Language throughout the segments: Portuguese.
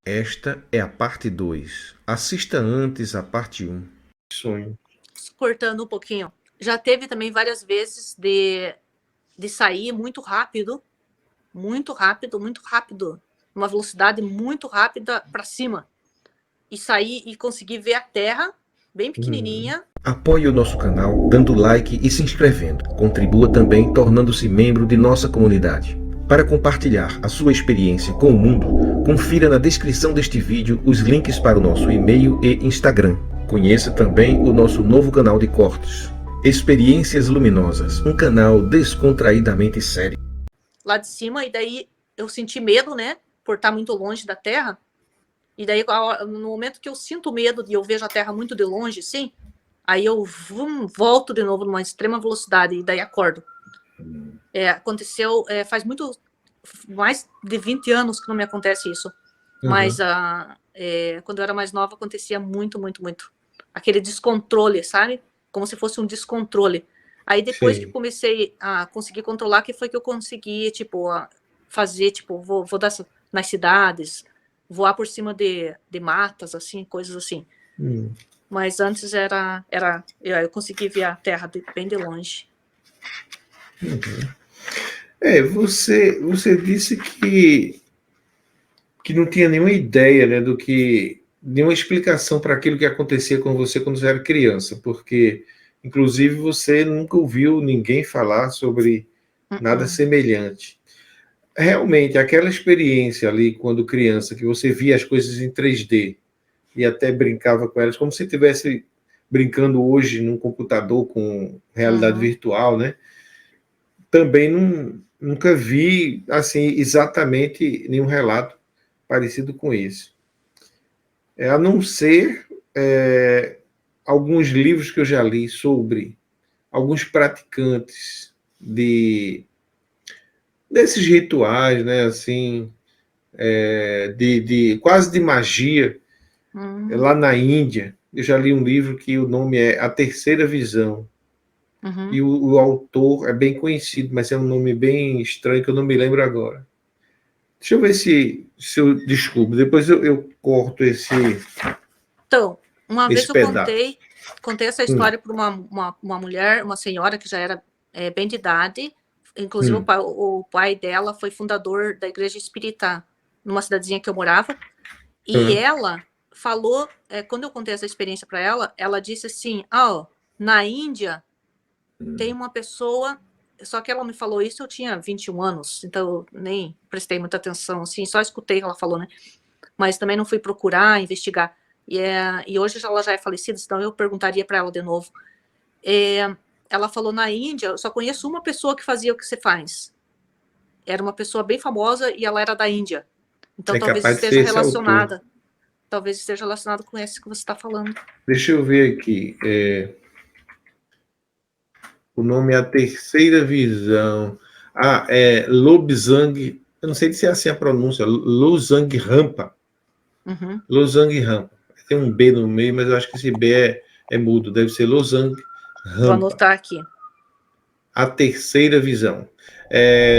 Esta é a parte 2. Assista antes a parte 1. Sonho. Cortando um pouquinho. Já teve também várias vezes de sair muito rápido, uma velocidade muito rápida para cima. E sair e conseguir ver a Terra bem pequenininha. Apoie o nosso canal dando like e se inscrevendo. Contribua também tornando-se membro de nossa comunidade. Para compartilhar a sua experiência com o mundo, confira na descrição deste vídeo os links para o nosso e-mail e Instagram. Conheça também o nosso novo canal de cortes, Experiências Luminosas, um canal descontraidamente sério. Lá de cima, e daí eu senti medo, né? Por estar muito longe da Terra. E daí, no momento que eu sinto medo e eu vejo a Terra muito de longe, assim, aí eu volto de novo numa extrema velocidade e daí acordo. Aconteceu, faz mais de 20 anos que não me acontece isso. Mas quando eu era mais nova, acontecia muito, muito, muito. Aquele descontrole, sabe? Como se fosse um descontrole. Aí depois que comecei a conseguir controlar, que foi que eu consegui, tipo, fazer, tipo, vou nas cidades, voar por cima de matas, assim, coisas assim. Mas antes eu consegui ver a Terra bem de longe. Você disse que não tinha nenhuma ideia, né, nenhuma explicação para aquilo que acontecia com você quando você era criança, porque, inclusive, você nunca ouviu ninguém falar sobre nada semelhante. Realmente, aquela experiência ali, quando criança, que você via as coisas em 3D e até brincava com elas, como se estivesse brincando hoje num computador com realidade virtual, né? Também nunca vi, assim, exatamente nenhum relato parecido com isso. A não ser alguns livros que eu já li sobre alguns praticantes desses rituais, né, assim, quase de magia, lá na Índia. Eu já li um livro que o nome é A Terceira Visão. E o autor é bem conhecido, mas é um nome bem estranho que eu não me lembro agora. Deixa eu ver se eu descubro. Depois eu corto esse. Então, uma vez eu pedaço. contei essa história para uma mulher, uma senhora que já era bem de idade. Inclusive, o pai dela foi fundador da Igreja Espírita numa cidadezinha que eu morava. E ela falou, quando eu contei essa experiência para ela, ela disse assim: na Índia tem uma pessoa. Só que ela me falou isso, eu tinha 21 anos, então eu nem prestei muita atenção, assim, só escutei o que ela falou, né? Mas também não fui procurar, investigar. E hoje ela já é falecida, então eu perguntaria para ela de novo. Ela falou, na Índia, eu só conheço uma pessoa que fazia o que você faz. Era uma pessoa bem famosa e ela era da Índia. Então talvez esteja relacionada. Talvez esteja relacionado com esse que você está falando. Deixa eu ver aqui. O nome é A Terceira Visão. É Lobsang. Eu não sei se é assim a pronúncia. Lobsang Rampa. Lobsang Rampa. Tem um B no meio, mas eu acho que esse B é mudo. Deve ser Lobsang Rampa. Vou anotar aqui. A Terceira Visão.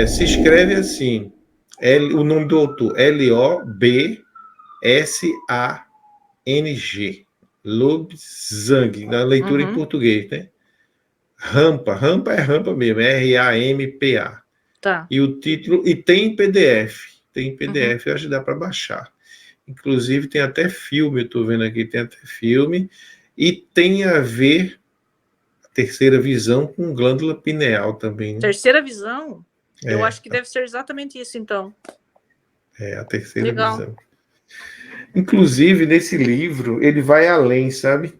Se escreve assim. O nome do autor. Lobsang. Lobsang. Na leitura em português, né? Rampa é rampa mesmo, R-A-M-P-A. Tá. E o título, e tem PDF, eu acho que dá para baixar. Inclusive tem até filme, eu estou vendo aqui, tem até filme, e tem a ver a terceira visão com glândula pineal também. Né? Terceira visão? Eu acho que deve ser exatamente isso, então. A terceira visão. Inclusive, nesse livro, ele vai além, sabe?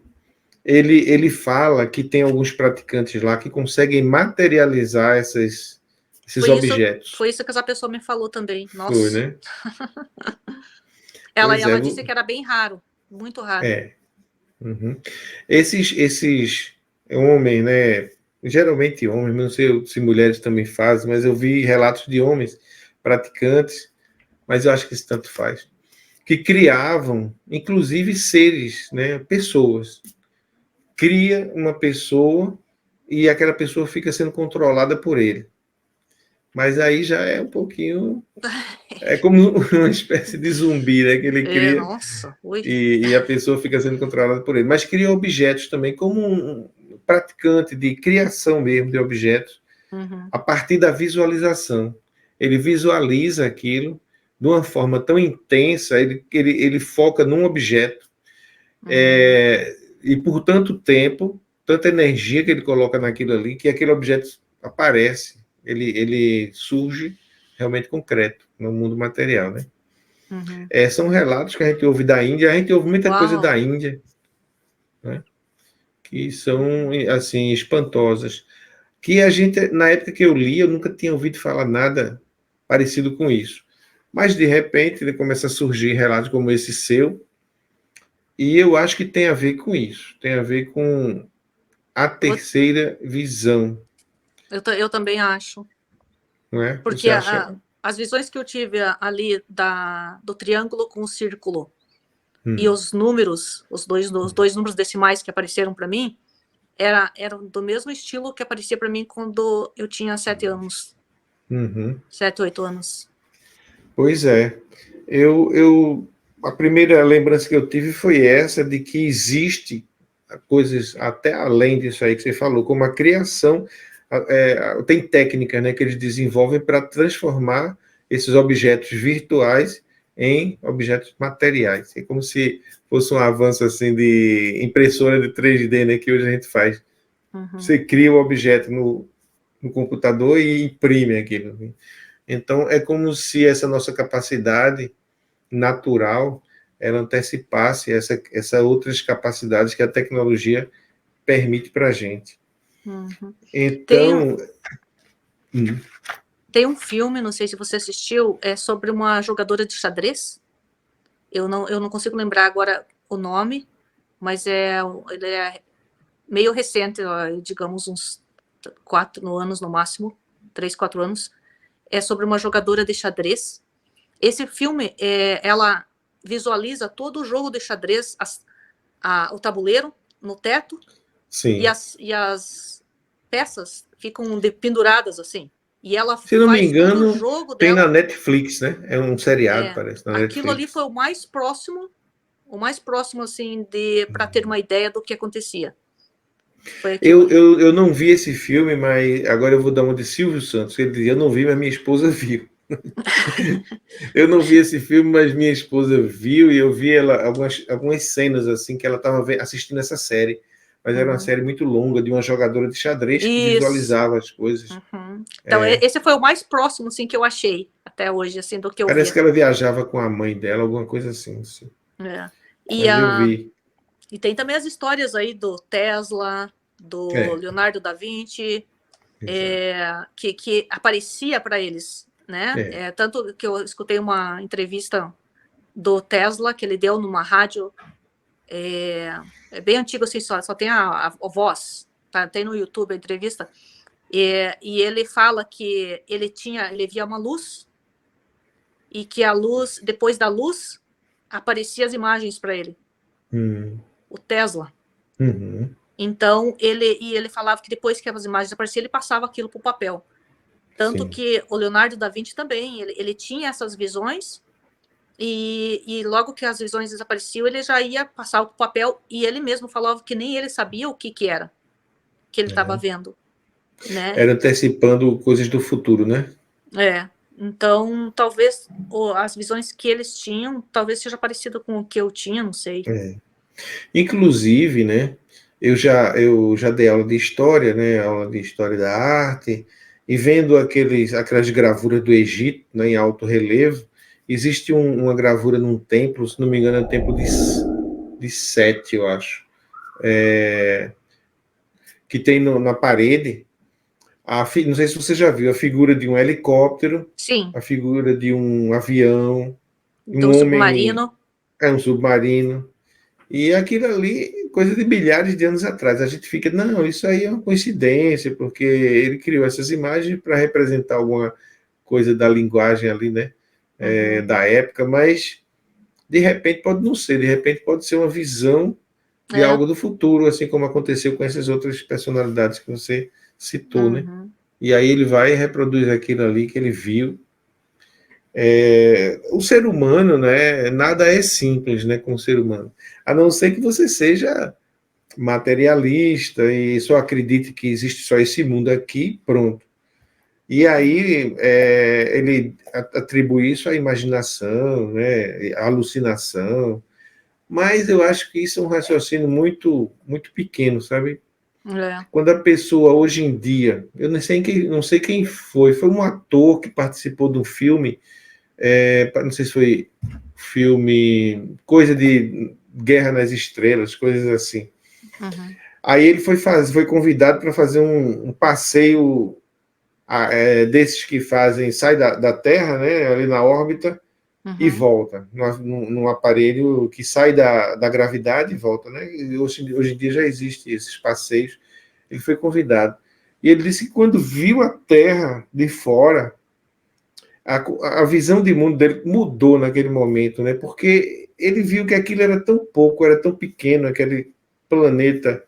Ele fala que tem alguns praticantes lá que conseguem materializar esses objetos. Foi isso que essa pessoa me falou também. Nossa. Foi, né? Ela disse que era bem raro, muito raro. Esses homens, né? Geralmente homens, não sei se mulheres também fazem, mas eu vi relatos de homens praticantes, mas eu acho que isso tanto faz, que criavam, inclusive, seres, né? Pessoas. Cria uma pessoa e aquela pessoa fica sendo controlada por ele. Mas aí já é um pouquinho... É como uma espécie de zumbi, né? Que ele cria Nossa, ui. e a pessoa fica sendo controlada por ele. Mas cria objetos também, como um praticante de criação mesmo de objetos, Uhum. a partir da visualização. Ele visualiza aquilo de uma forma tão intensa, ele foca num objeto, e por tanto tempo, tanta energia que ele coloca naquilo ali, que aquele objeto aparece, ele surge realmente concreto no mundo material, né? Uhum. São relatos que a gente ouve da Índia, a gente ouve muita coisa da Uau. Índia, né? Que são, assim, espantosas. Que a gente, na época que eu li, eu nunca tinha ouvido falar nada parecido com isso. Mas, de repente, ele começa a surgir relatos como esse seu, e eu acho que tem a ver com isso, tem a ver com a Vou- terceira visão, eu também acho. não é? Porque Você acha? as visões que eu tive ali do triângulo com o círculo e Hum, os números, os dois números decimais que apareceram para mim, eram do mesmo estilo que aparecia para mim quando eu tinha 7 anos, uhum. 7, 8 anos. Pois é. A primeira lembrança que eu tive foi essa, de que existe coisas até além disso aí que você falou, como a criação, tem técnicas, né, que eles desenvolvem para transformar esses objetos virtuais em objetos materiais. É como se fosse um avanço assim de impressora de 3D, né, que hoje a gente faz. Uhum. Você cria o objeto no computador e imprime aquilo. Então, é como se essa nossa capacidade natural ela antecipasse essa outras capacidades que a tecnologia permite para a gente. Uhum. Então, Tem um filme, não sei se você assistiu, é sobre uma jogadora de xadrez. Eu não consigo lembrar agora o nome, mas ele é meio recente, digamos uns 4 anos no máximo, 3, 4 anos. É sobre uma jogadora de xadrez. Esse filme, ela visualiza todo o jogo de xadrez, o tabuleiro no teto, e sim. as peças ficam penduradas assim. E ela Se não me faz todo o engano, jogo tem na dela. Netflix, né? É um seriado, parece, na Aquilo ali foi Netflix. o mais próximo assim de para ter uma ideia do que acontecia. Foi aquilo Eu, ali. eu, eu não vi esse filme, mas agora eu vou dar uma de Silvio Santos. Ele dizia, eu não vi, mas minha esposa viu. Eu não vi esse filme, mas minha esposa viu e eu vi ela algumas cenas assim que ela estava assistindo essa série. Mas era uma Uhum. série muito longa de uma jogadora de xadrez que Isso. visualizava as coisas. Uhum. Então, esse foi o mais próximo assim, que eu achei até hoje, assim, do que eu Parece vi. que ela viajava com a mãe dela, alguma coisa assim. É. E, Mas eu vi. e tem também as histórias aí do Tesla, do É, Leonardo da Vinci, exato. que aparecia para eles, né? É. Tanto que eu escutei uma entrevista do Tesla que ele deu numa rádio, é bem antigo assim, só tem a voz, tá? Tem no YouTube a entrevista, e ele fala que ele via uma luz e que a luz, depois da luz, aparecia as imagens para ele, Hum, o Tesla. uhum, Então, ele falava que depois que as imagens apareciam, ele passava aquilo para o papel. Tanto sim. que o Leonardo da Vinci também, ele tinha essas visões, e logo que as visões desapareciam, ele já ia passar para o papel, e ele mesmo falava que nem ele sabia o que era que ele estava vendo, né? Era antecipando coisas do futuro, né? Então, talvez as visões que eles tinham, talvez seja parecida com o que eu tinha, não sei. É. Inclusive, né? Eu já dei aula de história, né? Aula de história da arte, e vendo aquelas gravuras do Egito, né, em alto relevo, existe uma gravura num templo, se não me engano, é o templo de Sete, eu acho, que tem na parede. Não sei se você já viu a figura de um helicóptero, Sim, a figura de um avião, do um homem, submarino. um submarino. E aquilo ali, coisa de milhares de anos atrás. A gente fica, não, isso aí é uma coincidência, porque ele criou essas imagens para representar alguma coisa da linguagem ali, né? Uhum. Da época, mas de repente pode não ser, de repente pode ser uma visão de É. algo do futuro, assim como aconteceu com essas outras personalidades que você citou, né? Uhum. e aí ele vai e reproduz aquilo ali que ele viu. O ser humano, né, nada é simples, né, com o ser humano, a não ser que você seja materialista e só acredite que existe só esse mundo aqui, pronto. E aí ele atribui isso à imaginação, né, à alucinação, mas eu acho que isso é um raciocínio muito, muito pequeno, sabe? É. Quando a pessoa, hoje em dia, eu não sei quem foi um ator que participou de um filme, não sei se foi filme, coisa de Guerra nas Estrelas, coisas assim. Uhum. Aí ele foi convidado para fazer um passeio desses que sai da Terra, né, ali na órbita, e volta, num aparelho que sai da gravidade e volta. Né? E hoje em dia já existem esses passeios. Ele foi convidado. E ele disse que quando viu a Terra de fora, a visão de mundo dele mudou naquele momento, né? Porque ele viu que aquilo era tão pouco, era tão pequeno, aquele planeta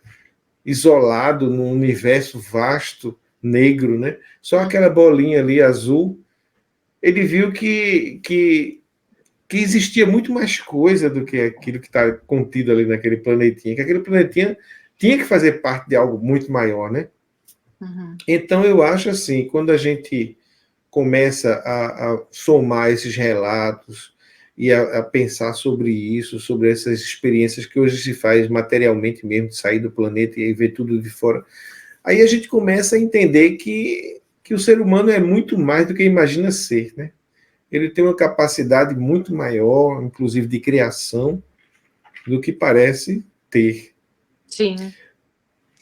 isolado num universo vasto, negro, né? Só aquela bolinha ali azul. Ele viu que existia muito mais coisa do que aquilo que está contido ali naquele planetinha, que aquele planetinha tinha que fazer parte de algo muito maior, né? Uhum. Então eu acho assim, quando a gente começa a somar esses relatos e a pensar sobre isso, sobre essas experiências que hoje se faz materialmente mesmo, de sair do planeta e ver tudo de fora, aí a gente começa a entender que o ser humano é muito mais do que imagina ser, né? Ele tem uma capacidade muito maior, inclusive de criação, do que parece ter. Sim.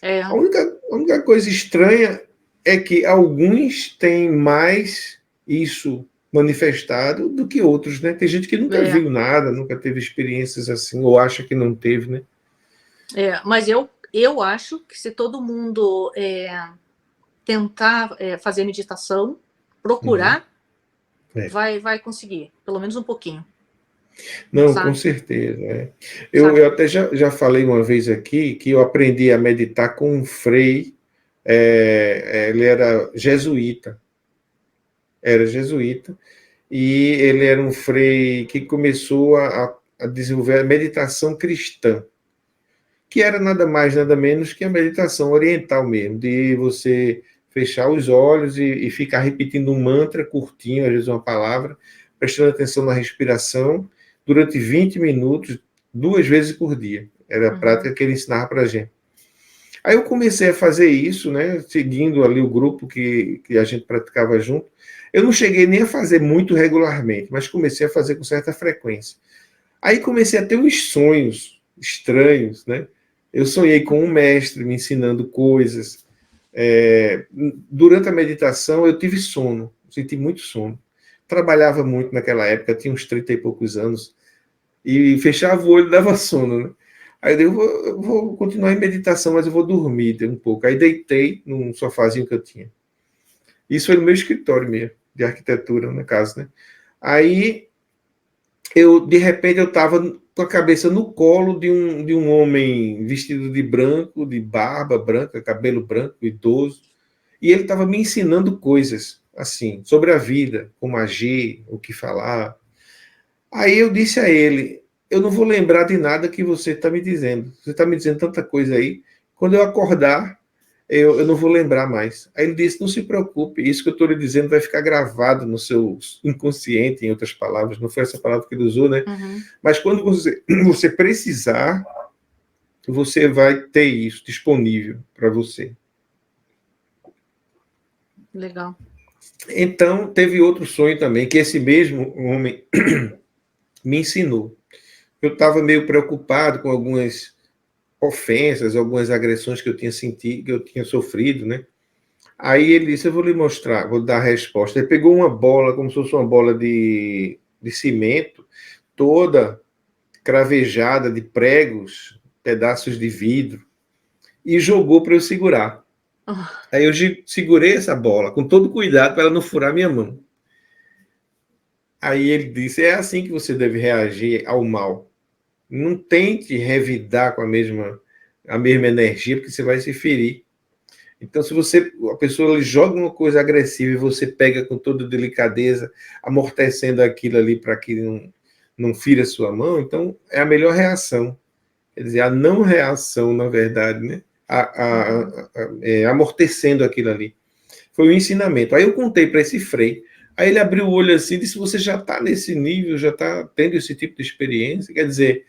A única coisa estranha é que alguns têm mais isso manifestado do que outros, né? Tem gente que nunca viu nada, nunca teve experiências assim, ou acha que não teve, né? Mas eu acho que se todo mundo tentar fazer meditação, procurar, vai conseguir, pelo menos um pouquinho. Não, sabe? com certeza. Eu até já falei uma vez aqui que eu aprendi a meditar com um frei, ele era jesuíta, e ele era um frei que começou a desenvolver a meditação cristã, que era nada mais, nada menos que a meditação oriental mesmo, de você fechar os olhos e ficar repetindo um mantra curtinho, às vezes uma palavra, prestando atenção na respiração, durante 20 minutos, 2 vezes por dia. Era a prática que ele ensinava para a gente. Aí eu comecei a fazer isso, né, seguindo ali o grupo que a gente praticava junto. Eu não cheguei nem a fazer muito regularmente, mas comecei a fazer com certa frequência. Aí comecei a ter uns sonhos estranhos, né? Eu sonhei com um mestre me ensinando coisas. Durante a meditação, eu tive sono, senti muito sono. Trabalhava muito naquela época, tinha uns 30 e poucos anos, e fechava o olho e dava sono, né? Aí eu vou continuar em meditação, mas eu vou dormir um pouco. Aí deitei num sofazinho que eu tinha. Isso foi no meu escritório mesmo, de arquitetura, no caso, né? Aí, de repente, eu estava com a cabeça no colo de um homem vestido de branco, de barba branca, cabelo branco, idoso, e ele estava me ensinando coisas, assim, sobre a vida, como agir, o que falar. Aí eu disse a ele, eu não vou lembrar de nada que você está me dizendo. Você está me dizendo tanta coisa aí. Quando eu acordar, eu não vou lembrar mais. Aí ele disse, não se preocupe, isso que eu estou lhe dizendo vai ficar gravado no seu inconsciente, em outras palavras. Não foi essa palavra que ele usou, né? Mas quando você precisar, você vai ter isso disponível para você. Legal. Então, teve outro sonho também, que esse mesmo homem me ensinou. Eu estava meio preocupado com algumas ofensas, algumas agressões que eu tinha sentido, que eu tinha sofrido, né? Aí ele disse, eu vou lhe mostrar, vou dar a resposta. Ele pegou uma bola, como se fosse uma bola de cimento, toda cravejada de pregos, pedaços de vidro, e jogou para eu segurar. Aí eu segurei essa bola, com todo cuidado, para ela não furar minha mão. Aí ele disse, é assim que você deve reagir ao mal. Não tente revidar com a mesma energia, porque você vai se ferir. Então, se a pessoa joga uma coisa agressiva e você pega com toda delicadeza, amortecendo aquilo ali para que não fira a sua mão, então é a melhor reação. Quer dizer, a não reação, na verdade, né? Amortecendo aquilo ali. Foi um ensinamento. Aí eu contei para esse Frei. Aí ele abriu o olho assim e disse: você já está nesse nível, já está tendo esse tipo de experiência? Quer dizer,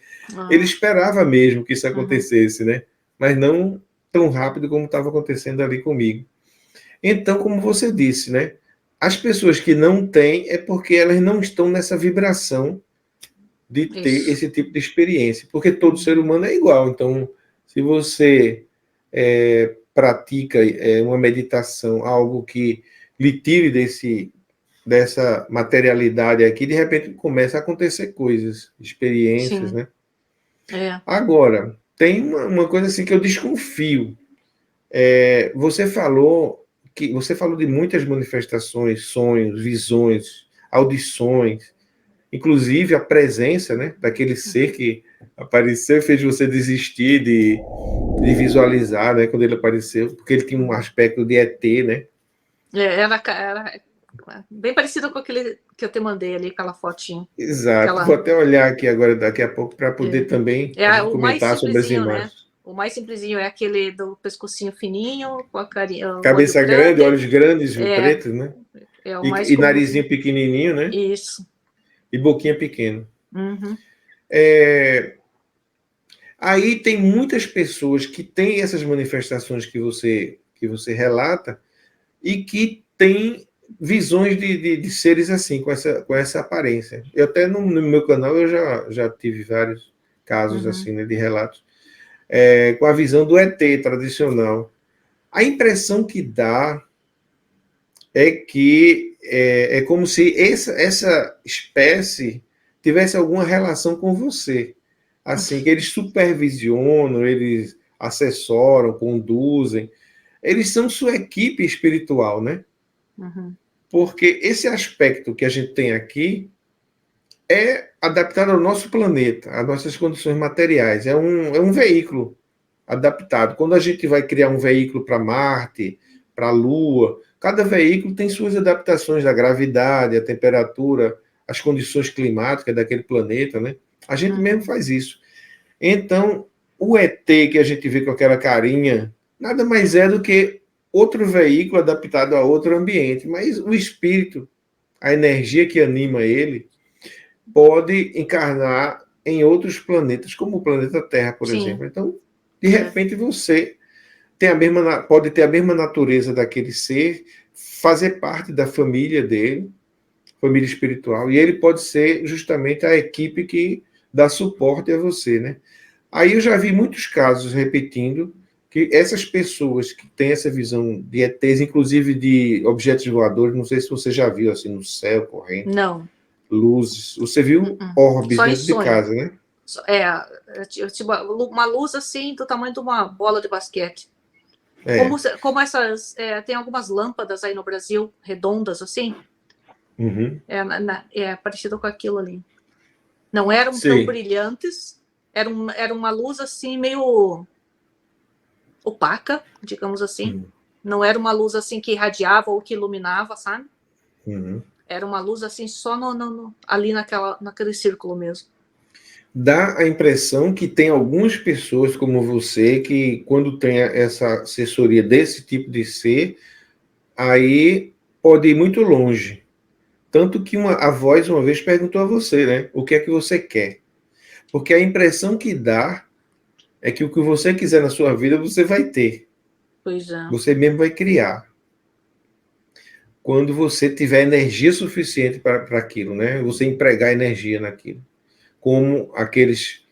ele esperava mesmo que isso acontecesse, né? Mas não tão rápido como estava acontecendo ali comigo. Então, como você disse, né? As pessoas que não têm é porque elas não estão nessa vibração de ter esse tipo de experiência, porque todo ser humano é igual. Então, se você pratica uma meditação, algo que lhe tire dessa materialidade aqui, de repente começa a acontecer coisas, experiências, Sim. né? É. Agora, tem uma coisa assim que eu desconfio. Você falou de muitas manifestações, sonhos, visões, audições, inclusive a presença, né, daquele ser que apareceu e fez você desistir de visualizar, né, quando ele apareceu, porque ele tinha um aspecto de ET, né? Era bem parecido com aquele que eu te mandei ali, aquela fotinha. Exato. Vou até olhar aqui agora, daqui a pouco, para poder também o mais comentar sobre as simplesinho, né? imagens. O mais simplesinho é aquele do pescocinho fininho, com a carinha, Cabeça olho grande, olhos grandes, pretos, né? É o mais E narizinho pequenininho, né? Isso. E boquinha pequena. Uhum. Aí tem muitas pessoas que têm essas manifestações que você relata e que têm visões de seres assim, com essa aparência. Eu até no meu canal eu já tive vários casos assim, né, de relatos, com a visão do ET tradicional. A impressão que dá é que é como se essa espécie tivesse alguma relação com você. Assim, que eles supervisionam, eles assessoram, conduzem. Eles são sua equipe espiritual, né? Uhum. Porque esse aspecto que a gente tem aqui é adaptado ao nosso planeta, às nossas condições materiais. É um veículo adaptado. Quando a gente vai criar um veículo para Marte, para a Lua, cada veículo tem suas adaptações da gravidade, a temperatura, as condições climáticas daquele planeta, né? A gente mesmo faz isso. Então, o ET que a gente vê com aquela carinha, nada mais é do que outro veículo adaptado a outro ambiente. Mas o espírito, a energia que anima ele, pode encarnar em outros planetas, como o planeta Terra, por exemplo. Então, de repente, você pode ter a mesma natureza daquele ser, fazer parte da família dele, família espiritual, e ele pode ser justamente a equipe que dá suporte a você, né? Aí eu já vi muitos casos repetindo que essas pessoas que têm essa visão de ETs, inclusive de objetos voadores, não sei se você já viu assim no céu correndo. Não. Luzes. Você viu orbes só dentro de casa, né? Tipo, uma luz assim do tamanho de uma bola de basquete. Como essas. Tem algumas lâmpadas aí no Brasil, redondas assim. Uhum. É parecido com aquilo ali. Não eram tão brilhantes, era uma luz assim meio opaca, digamos assim. Não era uma luz assim que irradiava ou que iluminava, sabe? Era uma luz assim só ali naquele círculo mesmo. Dá a impressão que tem algumas pessoas como você que, quando tem essa assessoria desse tipo de ser, aí pode ir muito longe. Tanto que a voz uma vez perguntou a você, né? O que é que você quer? Porque a impressão que dá é que o que você quiser na sua vida, você vai ter. Pois é. Você mesmo vai criar. Quando você tiver energia suficiente para aquilo, né? Você empregar energia naquilo. Como aqueles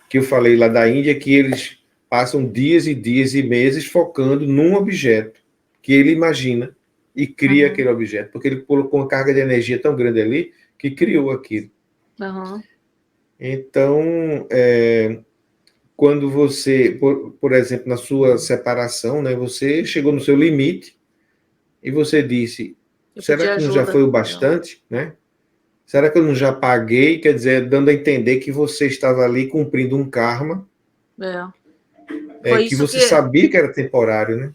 que eu falei lá da Índia, que eles passam dias e dias e meses focando num objeto que ele imagina e cria aquele objeto, porque ele colocou uma carga de energia tão grande ali que criou aquilo. Então, quando você, por exemplo, na sua separação, né, você chegou no seu limite e você disse, será que não já foi o bastante, né? Será que eu não já paguei? Quer dizer, dando a entender que você estava ali cumprindo um karma que você sabia que era temporário, né?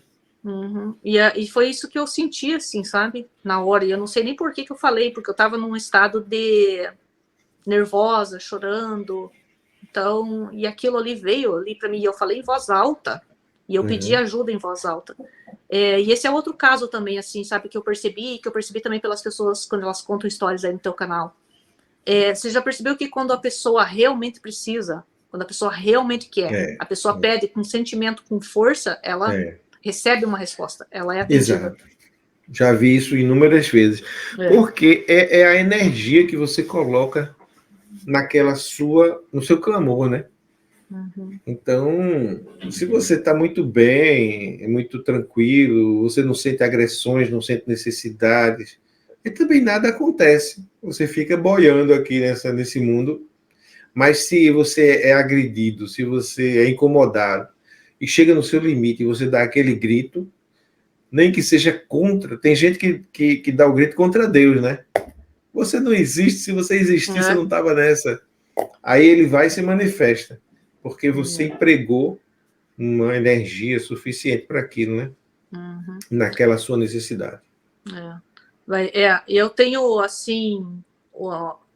Uhum. E foi isso que eu senti, assim, sabe? Na hora. E eu não sei nem por que eu falei, porque eu tava num estado de nervosa, chorando. Então, e aquilo ali veio ali para mim, e eu falei em voz alta. E eu pedi ajuda em voz alta. E esse é outro caso também, assim, sabe? Que eu percebi também pelas pessoas quando elas contam histórias aí no teu canal. Você já percebeu que quando a pessoa realmente precisa, quando a pessoa realmente quer, a pessoa pede com sentimento, com força, ela recebe uma resposta, ela é atendida. Exato. Já vi isso inúmeras vezes. Porque é a energia que você coloca no seu clamor, né? Uhum. Então, se você está muito bem, muito tranquilo, você não sente agressões, não sente necessidades, e também nada acontece. Você fica boiando aqui nesse mundo. Mas se você é agredido, se você é incomodado e chega no seu limite e você dá aquele grito, nem que seja contra. Tem gente que dá o grito contra Deus, né? Você não existe, se você existir, você não estava nessa. Aí ele vai e se manifesta, porque você empregou uma energia suficiente para aquilo, né? Uhum. Naquela sua necessidade. Eu tenho, assim,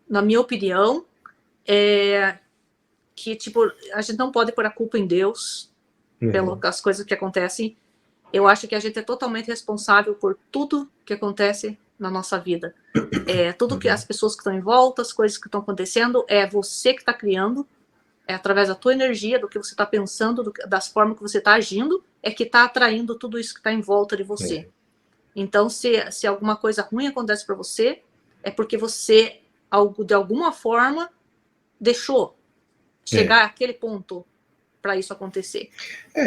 na minha opinião, que, tipo, a gente não pode pôr a culpa em Deus pelas coisas que acontecem. Eu acho que a gente é totalmente responsável por tudo que acontece na nossa vida. Tudo que as pessoas que estão em volta, as coisas que estão acontecendo, é você que está criando, é através da tua energia, do que você está pensando, das formas que você está agindo, é que está atraindo tudo isso que está em volta de você. Então, se alguma coisa ruim acontece para você, é porque você, de alguma forma, deixou chegar àquele ponto para isso acontecer.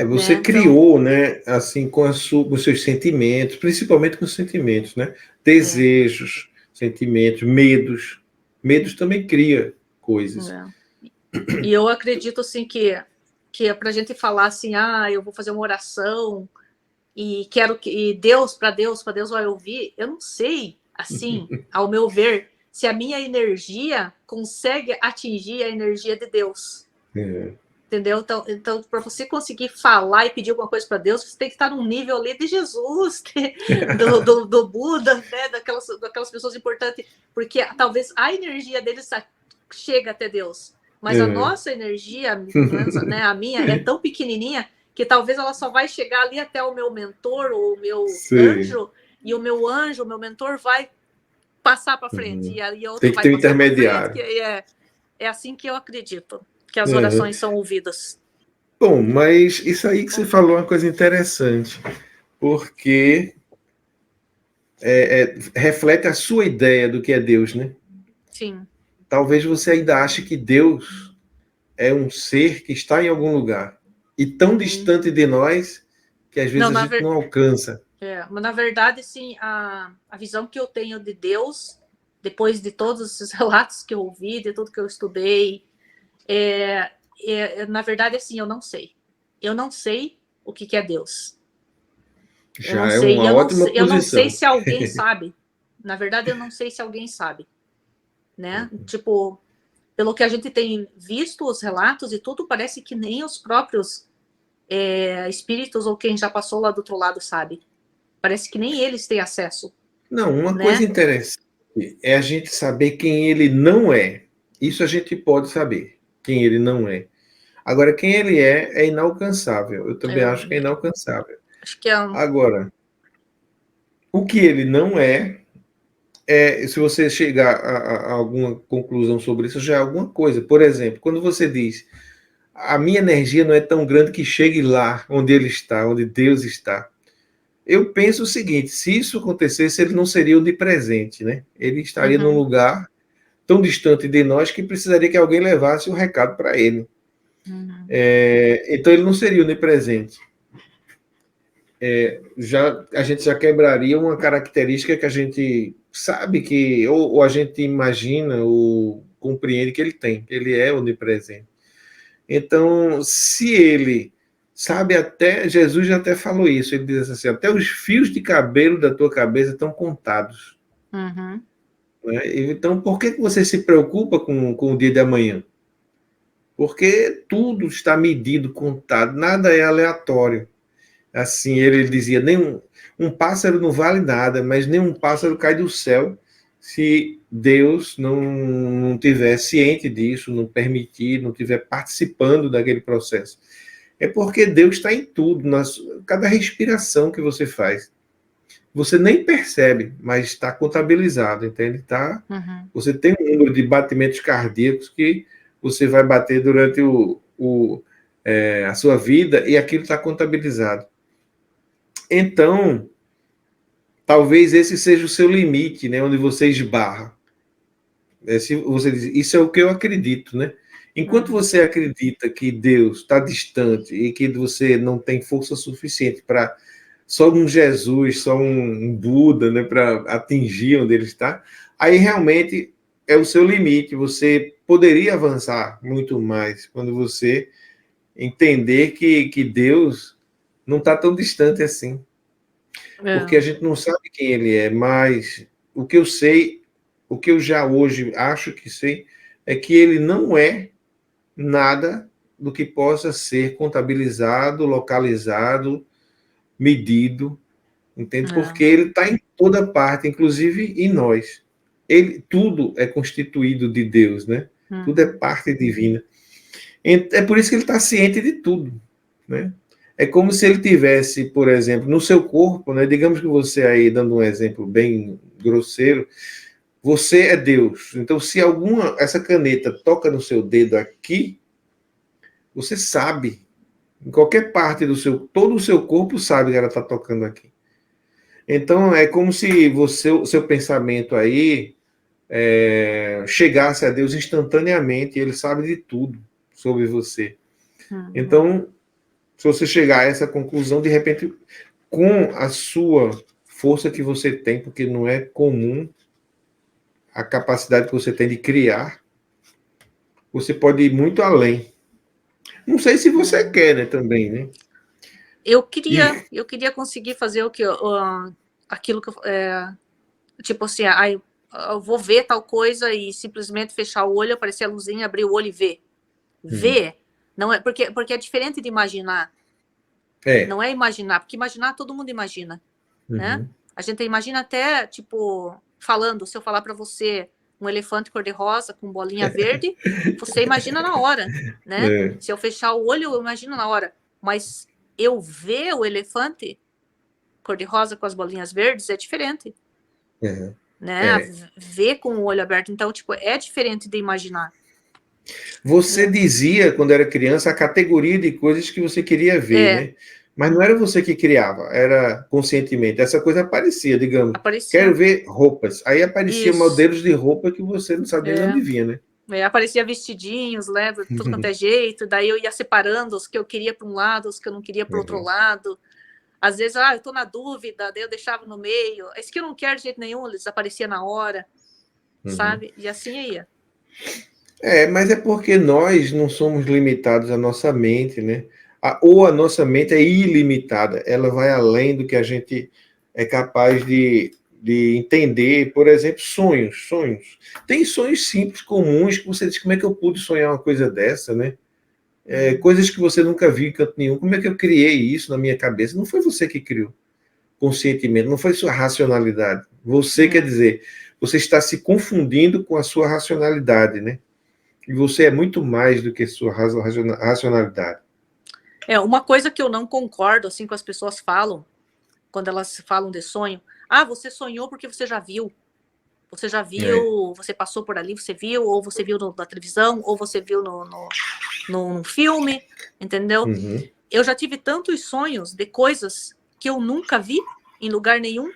Você criou, né, assim, com os seus sentimentos, principalmente com os sentimentos, né? Desejos, sentimentos, medos. Medos também cria coisas. E eu acredito, assim, que é para a gente falar assim, eu vou fazer uma oração e quero que Deus vai ouvir. Eu não sei, assim, ao meu ver, se a minha energia consegue atingir a energia de Deus. Entendeu? Então para você conseguir falar e pedir alguma coisa para Deus, você tem que estar num nível ali de Jesus, do Buda, né? daquelas pessoas importantes, porque talvez a energia deles chega até Deus, mas a nossa energia, né, a minha, é tão pequenininha que talvez ela só vai chegar ali até o meu mentor ou o meu anjo, e o meu mentor vai passar para frente, e aí outro tem que vai ter um passar para intermediário. frente, é assim que eu acredito que as orações são ouvidas. Bom, mas isso aí que você falou é uma coisa interessante, porque reflete a sua ideia do que é Deus, né? Sim. Talvez você ainda ache que Deus é um ser que está em algum lugar e tão distante de nós que às vezes a gente não alcança. Mas na verdade, sim, a visão que eu tenho de Deus, depois de todos esses relatos que eu ouvi, de tudo que eu estudei, na verdade, assim, eu não sei. Eu não sei o que é Deus. Já é uma ótima posição. Eu não sei se alguém sabe. Na verdade, eu não sei se alguém sabe. Né? Tipo, pelo que a gente tem visto, os relatos e tudo, parece que nem os próprios espíritos ou quem já passou lá do outro lado sabe. Parece que nem eles têm acesso. Não, uma coisa interessante é a gente saber quem ele não é. Isso a gente pode saber, quem ele não é. Agora, quem ele é inalcançável. Eu também acho que é inalcançável. Acho que Agora, o que ele não se você chegar a alguma conclusão sobre isso, já é alguma coisa. Por exemplo, quando você diz, a minha energia não é tão grande que chegue lá onde ele está, onde Deus está. Eu penso o seguinte, se isso acontecesse, ele não seria onipresente, né? Ele estaria num lugar tão distante de nós que precisaria que alguém levasse o recado para ele. Então ele não seria onipresente. A gente já quebraria uma característica que a gente sabe que, ou a gente imagina, ou compreende que ele tem, que ele é onipresente. Então, se ele sabe, até Jesus já até falou isso, ele diz assim, até os fios de cabelo da tua cabeça estão contados. Né? Então, por que você se preocupa com o dia de amanhã? Porque tudo está medido, contado, nada é aleatório. Assim, ele dizia, um pássaro não vale nada, mas nenhum pássaro cai do céu se Deus não tiver ciente disso, não permitir, não tiver participando daquele processo. É porque Deus está em tudo, cada respiração que você faz. Você nem percebe, mas está contabilizado, entende? Você tem um número de batimentos cardíacos que você vai bater durante a sua vida e aquilo está contabilizado. Então, talvez esse seja o seu limite, né, onde você esbarra. Se você diz, isso é o que eu acredito, né? Enquanto você acredita que Deus está distante e que você não tem força suficiente para só um Jesus, só um Buda, né, para atingir onde ele está, aí realmente é o seu limite. Você poderia avançar muito mais quando você entender que Deus não está tão distante assim. Porque a gente não sabe quem ele é, mas o que eu sei, o que eu já hoje acho que sei, é que ele não é nada do que possa ser contabilizado, localizado, medido, entende? Porque ele está em toda parte, inclusive em nós. Tudo é constituído de Deus, né? Tudo é parte divina. É por isso que ele está ciente de tudo, né? É como se ele tivesse, por exemplo, no seu corpo, né? Digamos que você aí, dando um exemplo bem grosseiro, você é Deus. Então, se essa caneta toca no seu dedo aqui, você sabe. Em qualquer parte todo o seu corpo sabe que ela está tocando aqui. Então, é como se o seu pensamento aí chegasse a Deus instantaneamente, e ele sabe de tudo sobre você. Então, se você chegar a essa conclusão, de repente, com a sua força que você tem, porque não é comum a capacidade que você tem de criar, você pode ir muito além. Não sei se você quer, né, também, né? Eu queria conseguir fazer aquilo que tipo assim, eu vou ver tal coisa e simplesmente fechar o olho, aparecer a luzinha, abrir o olho e ver. Ver não é porque é diferente de imaginar. Não é imaginar, porque imaginar todo mundo imagina, né? A gente imagina até tipo falando, se eu falar para você um elefante cor-de-rosa com bolinha verde, você imagina na hora, né? Se eu fechar o olho, eu imagino na hora. Mas eu ver o elefante cor-de-rosa com as bolinhas verdes é diferente, né? Ver com o olho aberto, então tipo é diferente de imaginar. Você dizia quando era criança a categoria de coisas que você queria ver, né? Mas não era você que criava, era conscientemente. Essa coisa aparecia, digamos. Quero ver roupas. Aí aparecia modelos de roupa que você não sabia de onde vinha, né? Aparecia vestidinhos, né? Tudo quanto é jeito. Daí eu ia separando os que eu queria para um lado, os que eu não queria para o outro lado. Às vezes, eu tô na dúvida, daí eu deixava no meio. Esse que eu não quero de jeito nenhum, eles apareciam na hora, sabe? E assim ia. Mas é porque nós não somos limitados à nossa mente, né? Ou a nossa mente é ilimitada, ela vai além do que a gente é capaz de entender. Por exemplo, sonhos. Tem sonhos simples, comuns, que você diz, como é que eu pude sonhar uma coisa dessa, né? Coisas que você nunca viu em canto nenhum. Como é que eu criei isso na minha cabeça? Não foi você que criou conscientemente, não foi sua racionalidade. Você, quer dizer, você está se confundindo com a sua racionalidade, né? E você é muito mais do que sua racionalidade. Uma coisa que eu não concordo, assim, com as pessoas falam, quando elas falam de sonho, você sonhou porque você já viu. Você já viu, você passou por ali, você viu, ou você viu na televisão, ou você viu no filme, entendeu? Eu já tive tantos sonhos de coisas que eu nunca vi em lugar nenhum,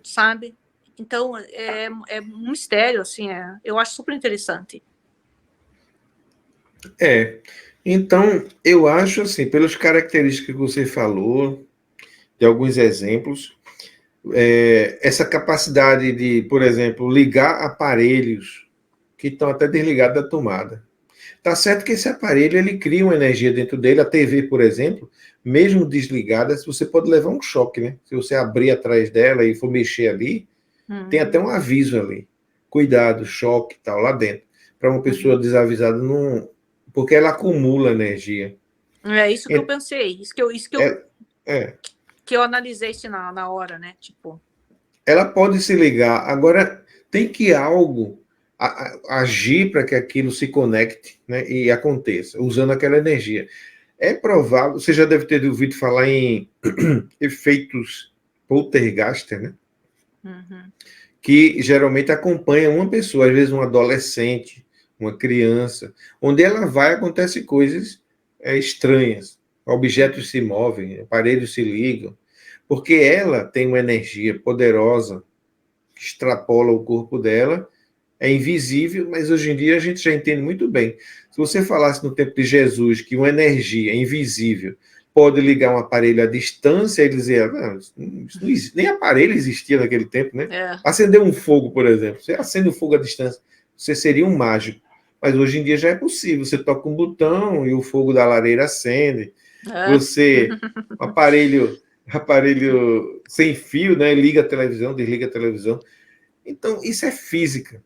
sabe? Então, é um mistério, assim, eu acho super interessante. Então, eu acho, assim, pelas características que você falou, de alguns exemplos, essa capacidade de, por exemplo, ligar aparelhos que estão até desligados da tomada. Tá certo que esse aparelho, ele cria uma energia dentro dele, a TV, por exemplo, mesmo desligada, você pode levar um choque, né? Se você abrir atrás dela e for mexer ali, tem até um aviso ali. Cuidado, choque e tal, lá dentro. Para uma pessoa desavisada, não... porque ela acumula energia. É isso que eu pensei, É. que eu analisei isso na hora, né? Tipo, Ela pode se ligar. Agora, tem que algo agir para que aquilo se conecte, né, e aconteça, usando aquela energia. É provável, você já deve ter ouvido falar em efeitos poltergeist, né? uhum, Que geralmente acompanham uma pessoa, às vezes um adolescente, uma criança, onde ela vai, acontece coisas estranhas, objetos se movem, aparelhos se ligam, porque ela tem uma energia poderosa que extrapola o corpo dela, é invisível, mas hoje em dia a gente já entende muito bem. Se você falasse no tempo de Jesus que uma energia invisível pode ligar um aparelho à distância, eles diziam, não, nem aparelho existia naquele tempo, né? é, Acender um fogo, por exemplo. Você acende um fogo à distância, você seria um mágico. Mas hoje em dia já é possível. Você toca um botão e o fogo da lareira acende. é, Você, um aparelho sem fio, né? Liga a televisão, desliga a televisão. Então, isso é física.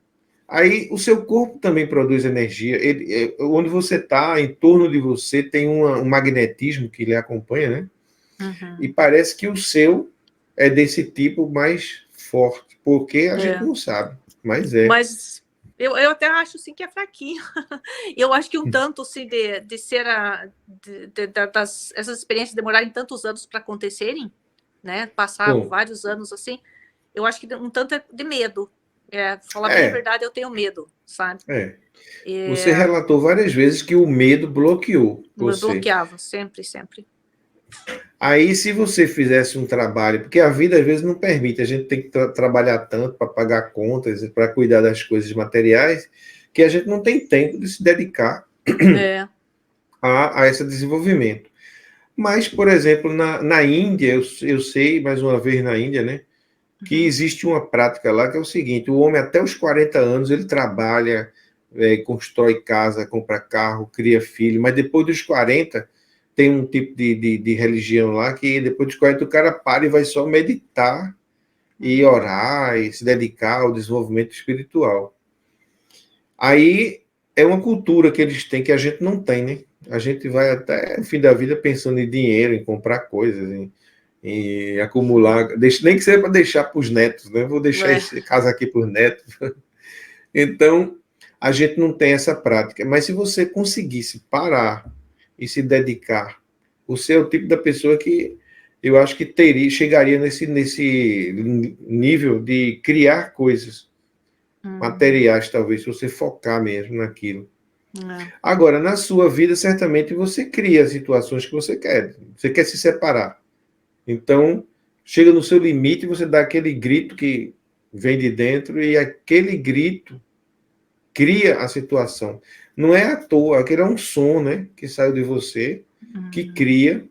Aí o seu corpo também produz energia. Onde você está, em torno de você, tem um magnetismo que lhe acompanha, né? E uhum, parece que o seu é desse tipo mais forte, porque a gente é. não sabe, mas é. Mas eu até acho assim que é fraquinho. Eu acho que um tanto assim, de ser essas experiências demorarem tantos anos para acontecerem, né? Passar Bom, vários anos assim, eu acho que um tanto é de medo. Falar bem a é, verdade, eu tenho medo, sabe? é. Você É, relatou várias vezes que o medo bloqueou me você. bloqueava, sempre, sempre. Aí, se você fizesse um trabalho, porque a vida às vezes não permite, a gente tem que trabalhar tanto para pagar contas, para cuidar das coisas materiais, que a gente não tem tempo de se dedicar É, a esse desenvolvimento. Mas, por exemplo, na Índia, eu sei, mais uma vez na Índia, né, que existe uma prática lá que é o seguinte: o homem até os 40 anos ele trabalha, constrói casa, compra carro, cria filho, mas depois dos 40 tem um tipo de religião lá que depois dos 40 o cara para e vai só meditar e orar e se dedicar ao desenvolvimento espiritual. Aí é uma cultura que eles têm que a gente não tem, né? A gente vai até o fim da vida pensando em dinheiro, em comprar coisas, em acumular, nem que seja para deixar para os netos, né? Vou deixar essa casa aqui para os netos. Então, a gente não tem essa prática. Mas se você conseguisse parar e se dedicar, você é o tipo da pessoa que eu acho que chegaria nesse nível de criar coisas materiais, talvez, se você focar mesmo naquilo. é, Agora, na sua vida, certamente você cria situações que você quer. Você quer se separar. Então, chega no seu limite, você dá aquele grito que vem de dentro e aquele grito cria a situação. Não é à toa, aquele é um som, né, que saiu de você, que cria,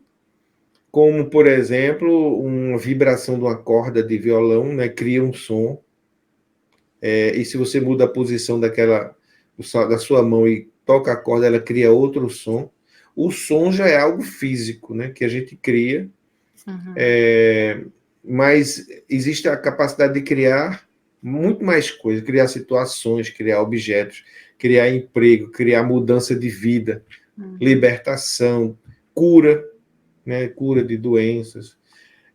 como, por exemplo, uma vibração de uma corda de violão, né, cria um som. E se você muda a posição da sua mão e toca a corda, ela cria outro som. O som já é algo físico, né, que a gente cria. Mas existe a capacidade de criar muito mais coisas, criar situações, criar objetos, criar emprego, criar mudança de vida, libertação, cura, né, cura de doenças.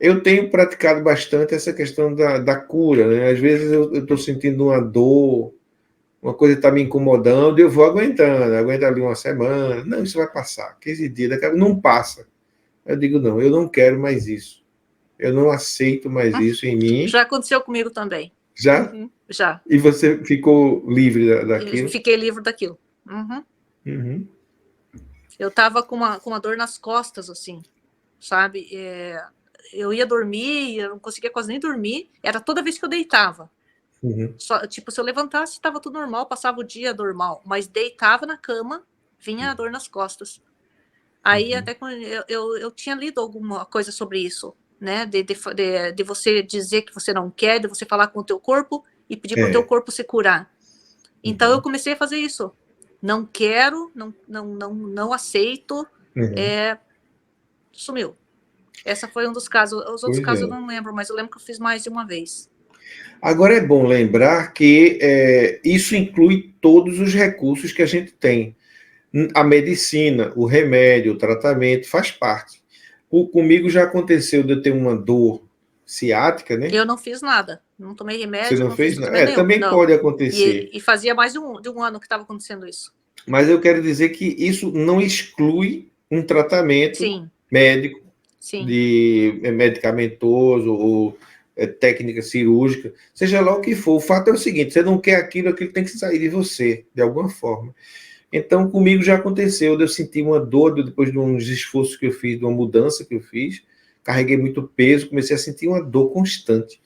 Eu tenho praticado bastante essa questão da cura, né? Às vezes eu estou sentindo uma dor, uma coisa está me incomodando, eu vou aguentando, aguento ali uma semana, não, isso vai passar, 15 dias, não passa. Eu digo, não, eu não quero mais isso. Eu não aceito mais isso em mim. já aconteceu comigo também. Já? Já. E você ficou livre Eu daquilo? fiquei livre daquilo. Uhum. Eu tava com uma dor nas costas, assim, sabe? Eu ia dormir, eu não conseguia quase nem dormir. Era toda vez que eu deitava. Uhum. Tipo, se eu levantasse, estava tudo normal, passava o dia normal. Mas deitava na cama, vinha a dor nas costas. Aí até quando eu tinha lido alguma coisa sobre isso, né? De você dizer que você não quer, de você falar com o teu corpo e pedir para o teu corpo se curar. Então eu comecei a fazer isso. Não quero, não aceito. Uhum. Sumiu. Essa foi um dos casos. Os outros Pois casos eu é. não lembro, mas eu lembro que eu fiz mais de uma vez. Agora é bom lembrar que isso inclui todos os recursos que a gente tem. A medicina, o remédio, o tratamento faz parte. Comigo já aconteceu de eu ter uma dor ciática, né? Eu não fiz nada, não tomei Você remédio, não não fiz fez nada? tratamento nenhum, Também não. pode acontecer. E fazia mais de um ano que estava acontecendo isso. Mas eu quero dizer que isso não exclui um tratamento Sim, médico, sim. de medicamentoso ou técnica cirúrgica, seja lá o que for. O fato é o seguinte: você não quer aquilo, aquilo tem que sair de você, de alguma forma. Então, comigo já aconteceu, eu senti uma dor depois de uns esforços que eu fiz, de uma mudança que eu fiz, carreguei muito peso, comecei a sentir uma dor constante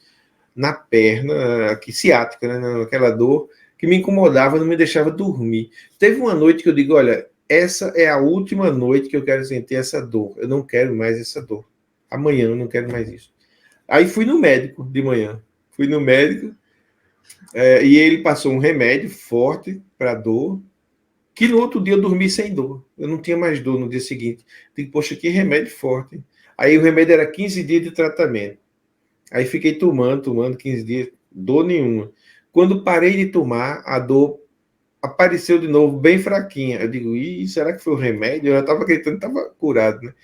na perna, aqui ciática, né, aquela dor que me incomodava, não me deixava dormir. Teve uma noite que eu digo, olha, essa é a última noite que eu quero sentir essa dor, eu não quero mais essa dor. Amanhã eu não quero mais isso. Aí fui no médico de manhã, fui no médico, e ele passou um remédio forte para dor, que no outro dia eu dormi sem dor. Eu não tinha mais dor no dia seguinte. Digo, poxa, que remédio forte. Aí o remédio era 15 dias de tratamento. Aí fiquei tomando 15 dias, dor nenhuma. Quando parei de tomar, a dor apareceu de novo, bem fraquinha. Eu digo, será que foi o remédio? Eu já estava acreditando que estava curado, né?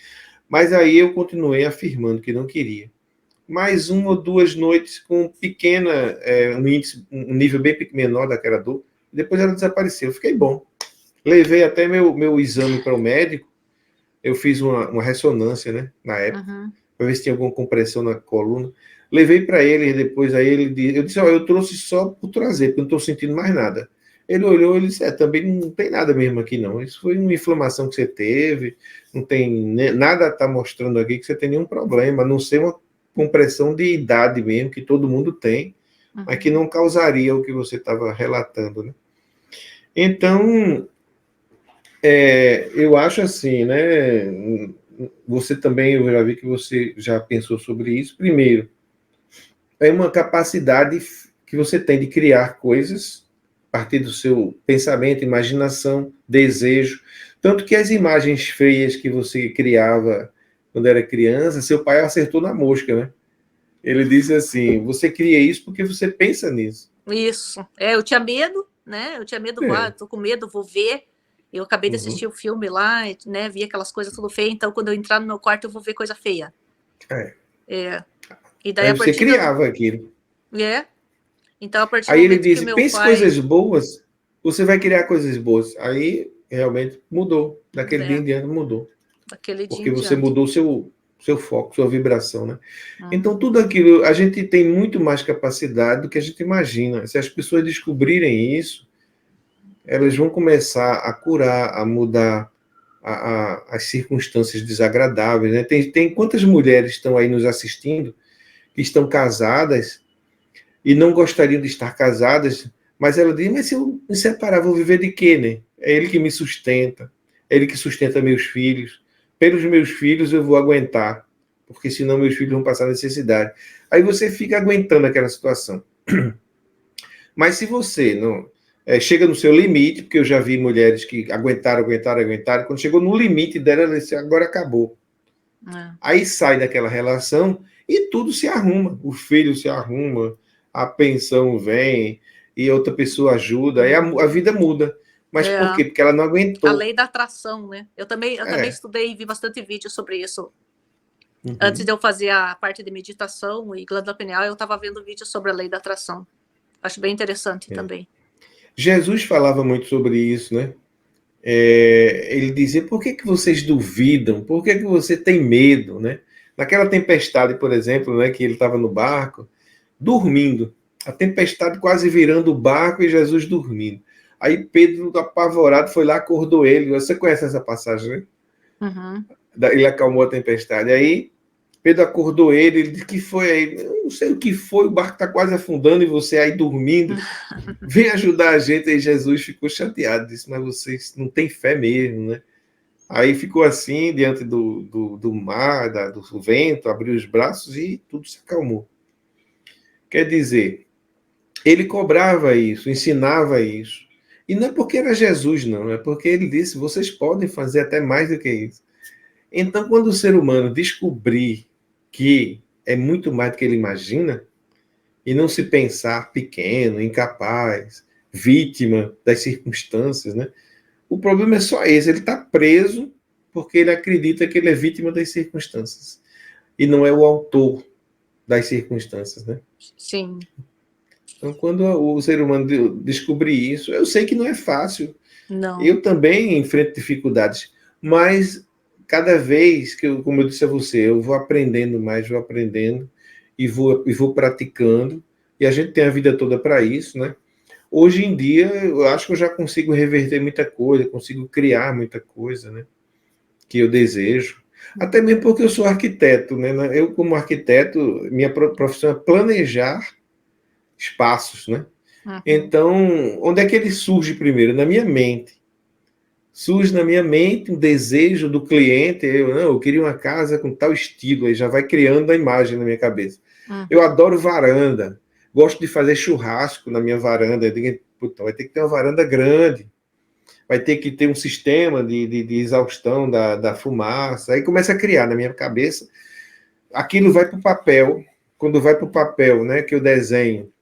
Mas aí eu continuei afirmando que não queria. Mais uma ou duas noites com pequena, um nível bem menor daquela dor. Depois ela desapareceu. Fiquei bom. Levei até meu exame para o médico. Eu fiz uma ressonância, né, na época, para ver se tinha alguma compressão na coluna. Levei para ele, depois aí eu disse, eu trouxe só por trazer, porque eu não estou sentindo mais nada. Ele olhou e disse, também não tem nada mesmo aqui não. Isso foi uma inflamação que você teve, não tem nada está mostrando aqui que você tem nenhum problema, a não ser uma compressão de idade mesmo, que todo mundo tem, mas que não causaria o que você estava relatando, né? Então, eu acho assim, né? Você também, eu já vi que você já pensou sobre isso. Primeiro, é uma capacidade que você tem de criar coisas a partir do seu pensamento, imaginação, desejo. Tanto que as imagens feias que você criava quando era criança, seu pai acertou na mosca, né? Ele disse assim, você cria isso porque você pensa nisso. Isso. Eu tinha medo, né? Eu tinha medo, tô com medo, vou ver. Eu acabei de assistir o filme lá, né? Vi aquelas coisas tudo feia, então quando eu entrar no meu quarto eu vou ver coisa feia. E daí aí você criava aquilo. Então a partir aí do ele momento disse, que meu pense pai... coisas boas, você vai criar coisas boas. Aí realmente mudou. Daquele dia em diante mudou. Daquele dia porque em você diante. mudou seu foco, sua vibração, né? Então, tudo aquilo, a gente tem muito mais capacidade do que a gente imagina. Se as pessoas descobrirem isso, elas vão começar a curar, a mudar as circunstâncias desagradáveis, né? Tem quantas mulheres estão aí nos assistindo que estão casadas e não gostariam de estar casadas, mas ela diz, mas se eu me separar, vou viver de quê, né? É ele que me sustenta, é ele que sustenta meus filhos. Pelos meus filhos eu vou aguentar, porque senão meus filhos vão passar necessidade. Aí você fica aguentando aquela situação. Mas se você não chega no seu limite, porque eu já vi mulheres que aguentaram, quando chegou no limite dela, ela disse, agora acabou. Aí sai daquela relação e tudo se arruma. O filho se arruma, a pensão vem, e outra pessoa ajuda, aí a vida muda. Mas por quê? Porque ela não aguentou. A lei da atração, né? Eu também estudei e vi bastante vídeo sobre isso. Antes de eu fazer a parte de meditação e glândula pineal, eu estava vendo vídeo sobre a lei da atração. Acho bem interessante também. Jesus falava muito sobre isso, né? Ele dizia, por que vocês duvidam? Por que você tem medo, né? Naquela tempestade, por exemplo, né, que ele estava no barco, dormindo. A tempestade quase virando o barco e Jesus dormindo. Aí Pedro, apavorado, foi lá, acordou ele. Você conhece essa passagem, né? Ele acalmou a tempestade. Aí Pedro acordou ele disse, que foi aí? Eu não sei o que foi, o barco está quase afundando e você aí dormindo. Vem ajudar a gente. Aí Jesus ficou chateado, disse, mas vocês não têm fé mesmo, né? Aí ficou assim, diante do mar, do vento, abriu os braços e tudo se acalmou. Quer dizer, ele cobrava isso, ensinava isso. E não é porque era Jesus, não. É porque ele disse, vocês podem fazer até mais do que isso. Então, quando o ser humano descobrir que é muito mais do que ele imagina, e não se pensar pequeno, incapaz, vítima das circunstâncias, né? O problema é só esse, ele está preso porque ele acredita que ele é vítima das circunstâncias e não é o autor das circunstâncias, né? Sim. Então, quando o ser humano descobrir isso, eu sei que não é fácil. Não. Eu também enfrento dificuldades, mas cada vez que como eu disse a você, eu vou aprendendo mais, vou aprendendo e vou praticando, e a gente tem a vida toda para isso, né? Hoje em dia, eu acho que eu já consigo reverter muita coisa, consigo criar muita coisa, né? Que eu desejo. Até mesmo porque eu sou arquiteto, né? Eu, como arquiteto, minha profissão é planejar espaços, né? Uhum. Então, onde é que ele surge primeiro? Na minha mente. Surge na minha mente um desejo do cliente, eu queria uma casa com tal estilo, aí já vai criando a imagem na minha cabeça. Uhum. Eu adoro varanda, gosto de fazer churrasco na minha varanda, vai ter que ter uma varanda grande, vai ter que ter um sistema de exaustão da fumaça, aí começa a criar na minha cabeça, aquilo vai para o papel, quando vai para o papel, né, que eu desenho,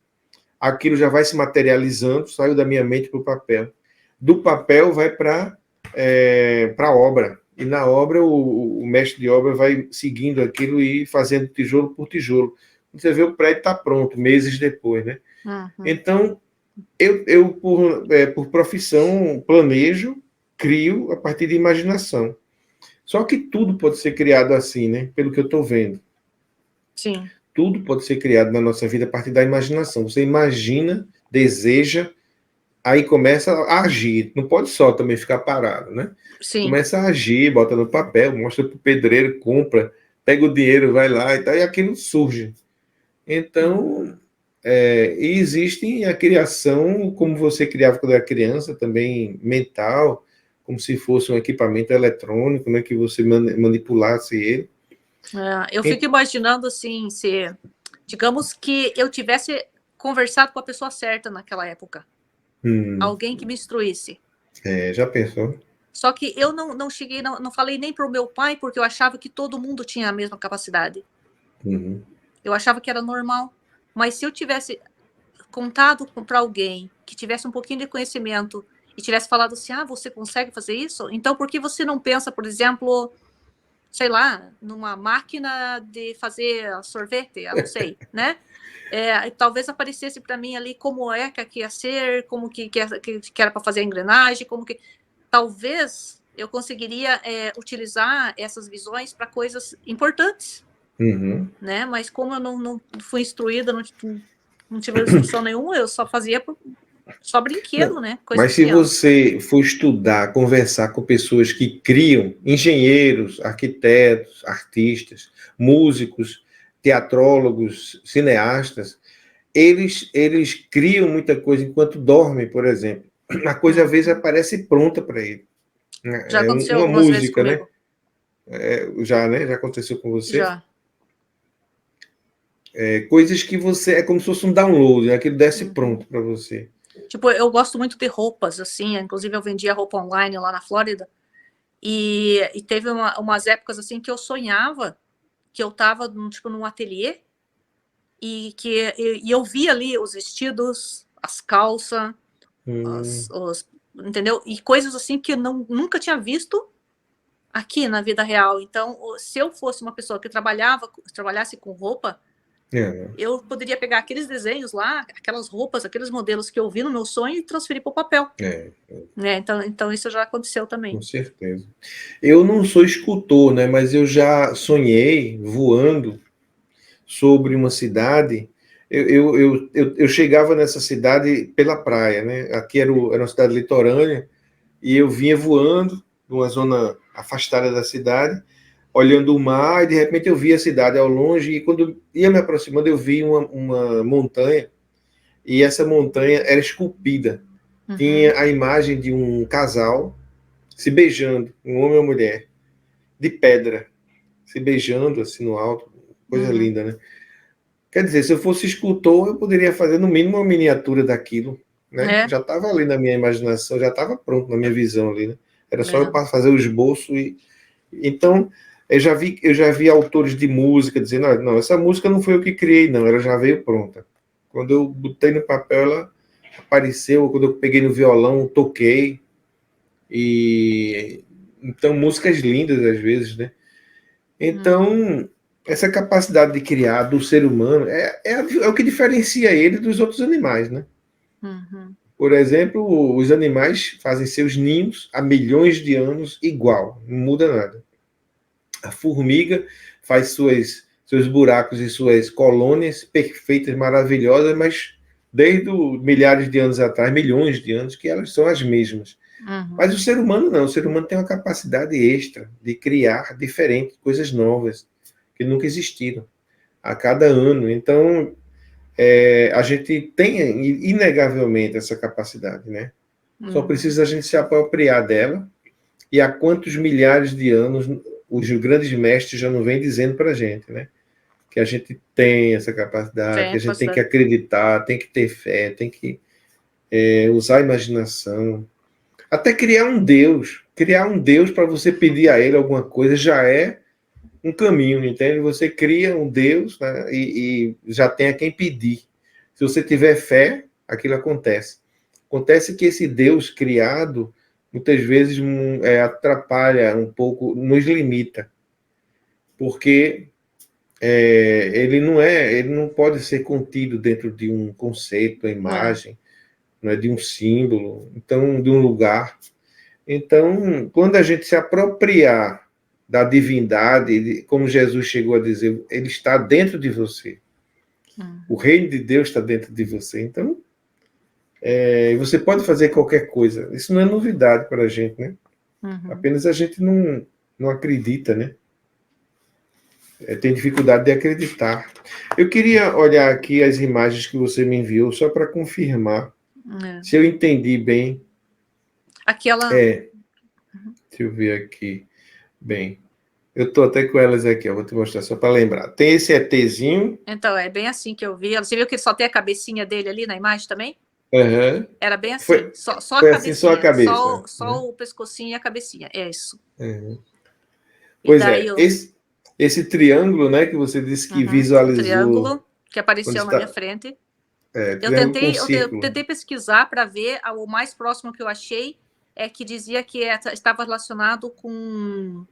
aquilo já vai se materializando, saiu da minha mente para o papel. Do papel vai para a obra. E na obra, o mestre de obra vai seguindo aquilo e fazendo tijolo por tijolo. Você vê, o prédio está pronto, meses depois, né? Uhum. Então, eu por profissão, planejo, crio a partir de imaginação. Só que tudo pode ser criado assim, né? Pelo que eu estou vendo. Sim. Tudo pode ser criado na nossa vida a partir da imaginação. Você imagina, deseja, aí começa a agir. Não pode só também ficar parado, né? Sim. Começa a agir, bota no papel, mostra para o pedreiro, compra, pega o dinheiro, vai lá e tal, e aquilo surge. Então, e existe a criação, como você criava quando era criança, também mental, como se fosse um equipamento eletrônico, né, que você manipulasse ele. Eu fico imaginando assim, se, digamos que eu tivesse conversado com a pessoa certa naquela época. Alguém que me instruísse. Já pensou? Só que eu não cheguei, não falei nem para o meu pai, porque eu achava que todo mundo tinha a mesma capacidade. Uhum. Eu achava que era normal. Mas se eu tivesse contado para alguém que tivesse um pouquinho de conhecimento e tivesse falado assim, você consegue fazer isso? Então, por que você não pensa, por exemplo, sei lá, numa máquina de fazer sorvete? Eu não sei, né? Talvez aparecesse para mim ali como é que ia ser, como que era para fazer a engrenagem, como que... Talvez eu conseguiria utilizar essas visões para coisas importantes, né? Mas como eu não fui instruída, não tive instrução nenhuma, eu só fazia só brinquedo, né? Coisa mas se você for estudar, conversar com pessoas que criam, engenheiros, arquitetos, artistas, músicos, teatrólogos, cineastas, eles criam muita coisa enquanto dormem, por exemplo. A coisa às vezes aparece pronta para ele. Já aconteceu uma algumas música, vezes né? Já aconteceu com você? Já. Coisas que você... É como se fosse um download, né? Aquilo desce pronto para você. Tipo, eu gosto muito de roupas, assim, inclusive eu vendia roupa online lá na Flórida, e teve umas épocas, assim, que eu sonhava que eu tava, tipo, num ateliê, e eu via ali os vestidos, as calças, entendeu? E coisas, assim, que eu nunca tinha visto aqui na vida real. Então, se eu fosse uma pessoa que trabalhasse com roupa, eu poderia pegar aqueles desenhos lá, aquelas roupas, aqueles modelos que eu vi no meu sonho e transferir para o papel. Né? Então, isso já aconteceu também. Com certeza. Eu não sou escultor, né? Mas eu já sonhei voando sobre uma cidade. Eu chegava nessa cidade pela praia, né? Aqui era uma cidade litorânea, e eu vinha voando numa zona afastada da cidade, olhando o mar, e de repente eu vi a cidade ao longe, e quando ia me aproximando eu vi uma montanha, e essa montanha era esculpida. Tinha a imagem de um casal se beijando, um homem e uma mulher, de pedra, se beijando assim no alto, coisa linda, né? Quer dizer, se eu fosse escultor, eu poderia fazer no mínimo uma miniatura daquilo, né? Já estava ali na minha imaginação, já estava pronto na minha visão ali, né? Era só eu fazer o esboço e... Então, eu já vi autores de música dizendo, não, essa música não foi eu que criei, não, ela já veio pronta. Quando eu botei no papel, ela apareceu, quando eu peguei no violão, toquei. E então músicas lindas às vezes, né? Então essa capacidade de criar do ser humano é o que diferencia ele dos outros animais, né? Uhum. Por exemplo, os animais fazem seus ninhos há milhões de anos igual, não muda nada. A formiga faz seus buracos e suas colônias perfeitas, maravilhosas, mas desde milhares de anos atrás, milhões de anos, que elas são as mesmas. Mas o ser humano não, o ser humano tem uma capacidade extra de criar diferente, coisas novas, que nunca existiram, a cada ano. Então, a gente tem inegavelmente essa capacidade, né? Só precisa a gente se apropriar dela, e há quantos milhares de anos os grandes mestres já não vêm dizendo para a gente, né? Que a gente tem essa capacidade, que a gente tem que acreditar, tem que ter fé, tem que usar a imaginação. Até criar um Deus para você pedir a ele alguma coisa já é um caminho, entende? Você cria um Deus, né, e já tem a quem pedir. Se você tiver fé, aquilo acontece. Acontece que esse Deus criado muitas vezes atrapalha um pouco, nos limita, porque ele não pode ser contido dentro de um conceito, uma imagem, né, de um símbolo, então de um lugar. Então, quando a gente se apropriar da divindade, como Jesus chegou a dizer, ele está dentro de você. O reino de Deus está dentro de você. Então, você pode fazer qualquer coisa. Isso não é novidade para a gente, né? Apenas a gente não acredita, né? Tem dificuldade de acreditar. Eu queria olhar aqui as imagens que você me enviou, só para confirmar se eu entendi bem. Aquela... Deixa eu ver aqui. Bem, eu estou até com elas aqui, eu vou te mostrar só para lembrar. Tem esse ETzinho. Então, é bem assim que eu vi. Você viu que só tem a cabecinha dele ali na imagem também? Uhum. Era bem assim, foi só a cabecinha. Assim, só a cabeça. Só o pescocinho e a cabecinha, é isso. Uhum. Pois daí esse triângulo, né, que você disse que visualizou. O triângulo que apareceu na minha frente. Eu tentei pesquisar para ver, o mais próximo que eu achei é que dizia que estava relacionado com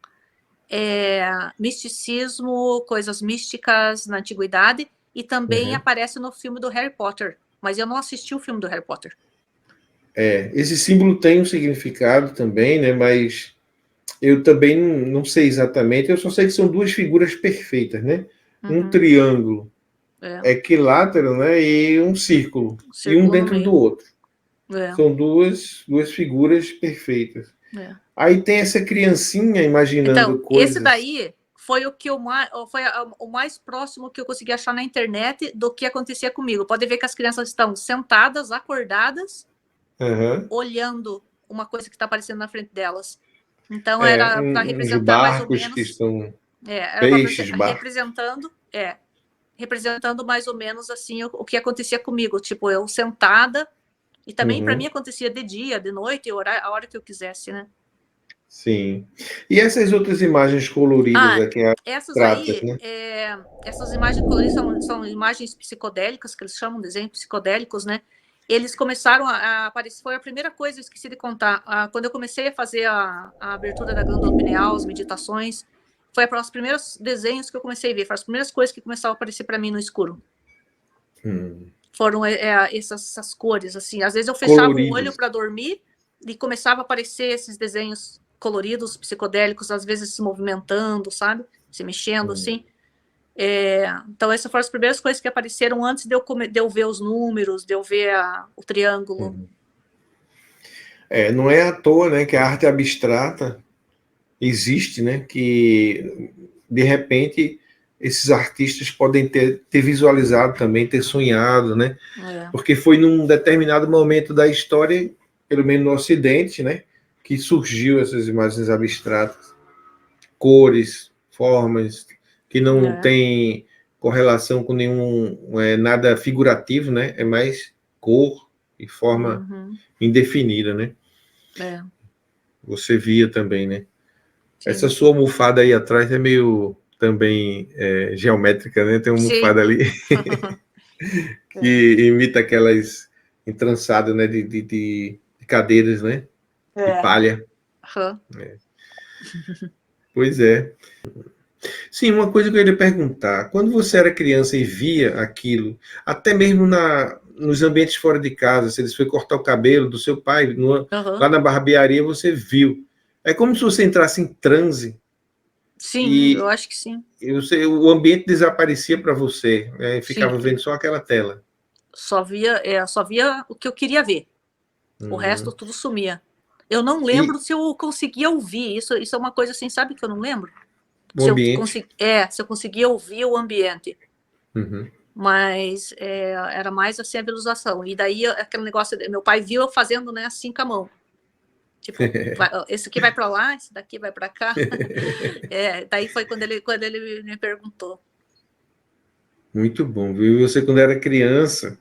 misticismo, coisas místicas na antiguidade, e também aparece no filme do Harry Potter, mas eu não assisti o filme do Harry Potter. Esse símbolo tem um significado também, né, mas eu também não sei exatamente, eu só sei que são duas figuras perfeitas, né? Um triângulo equilátero, né, e um círculo e um dentro do outro. São duas figuras perfeitas. Aí tem essa criancinha imaginando coisas. Esse daí foi o mais próximo que eu consegui achar na internet do que acontecia comigo. Pode ver que as crianças estão sentadas, acordadas, olhando uma coisa que está aparecendo na frente delas. Então era para representar mais ou menos que estão peixes, representando mais ou menos assim o que acontecia comigo, tipo eu sentada, e também para mim acontecia de dia, de noite, a hora que eu quisesse, né? Sim. E essas outras imagens coloridas aqui, essas aí, né? Essas imagens coloridas são imagens psicodélicas, que eles chamam de desenhos psicodélicos, né? Eles começaram a aparecer, foi a primeira coisa, eu esqueci de contar, quando eu comecei a fazer a abertura da glândula pineal, as meditações, foi os primeiros desenhos que eu comecei a ver, foram as primeiras coisas que começaram a aparecer para mim no escuro. Foram essas cores, assim, às vezes eu fechava o olho para dormir e começava a aparecer esses desenhos coloridos, psicodélicos, às vezes se movimentando, sabe? Se mexendo, assim. Então, essas foram as primeiras coisas que apareceram antes de eu ver os números, de eu ver o triângulo. Não é à toa, né, que a arte abstrata existe, né, que, de repente, esses artistas podem ter visualizado também, ter sonhado, né? Porque foi num determinado momento da história, pelo menos no Ocidente, né, que surgiu essas imagens abstratas, cores, formas, que não tem correlação com nenhum nada figurativo, né? É mais cor e forma indefinida, né? Você via também, né? Sim. Essa sua almofada aí atrás é meio também geométrica, né? Tem uma almofada ali que imita aquelas entrançadas, né? De cadeiras, né? De palha. Aham. Pois é. Sim, uma coisa que eu ia lhe perguntar, quando você era criança e via aquilo, até mesmo nos ambientes fora de casa, se eles foi cortar o cabelo do seu pai, Aham. lá na barbearia você viu. É como se você entrasse em transe Sim, eu e, acho que sim. o ambiente desaparecia para você, né, Sim, ficava vendo só aquela tela. só via o que eu queria ver. O resto Uhum. tudo sumia. Eu não lembro E se eu conseguia ouvir. Isso é uma coisa assim, sabe que eu não lembro? o ambiente. Se eu conseguia ouvir o ambiente. Uhum. Mas era mais assim a visualização. E daí aquele negócio, meu pai viu eu fazendo, né, assim com a mão. Tipo, esse aqui vai para lá, esse daqui vai para cá. Daí foi quando ele me perguntou. Muito bom, viu? E você, quando era criança,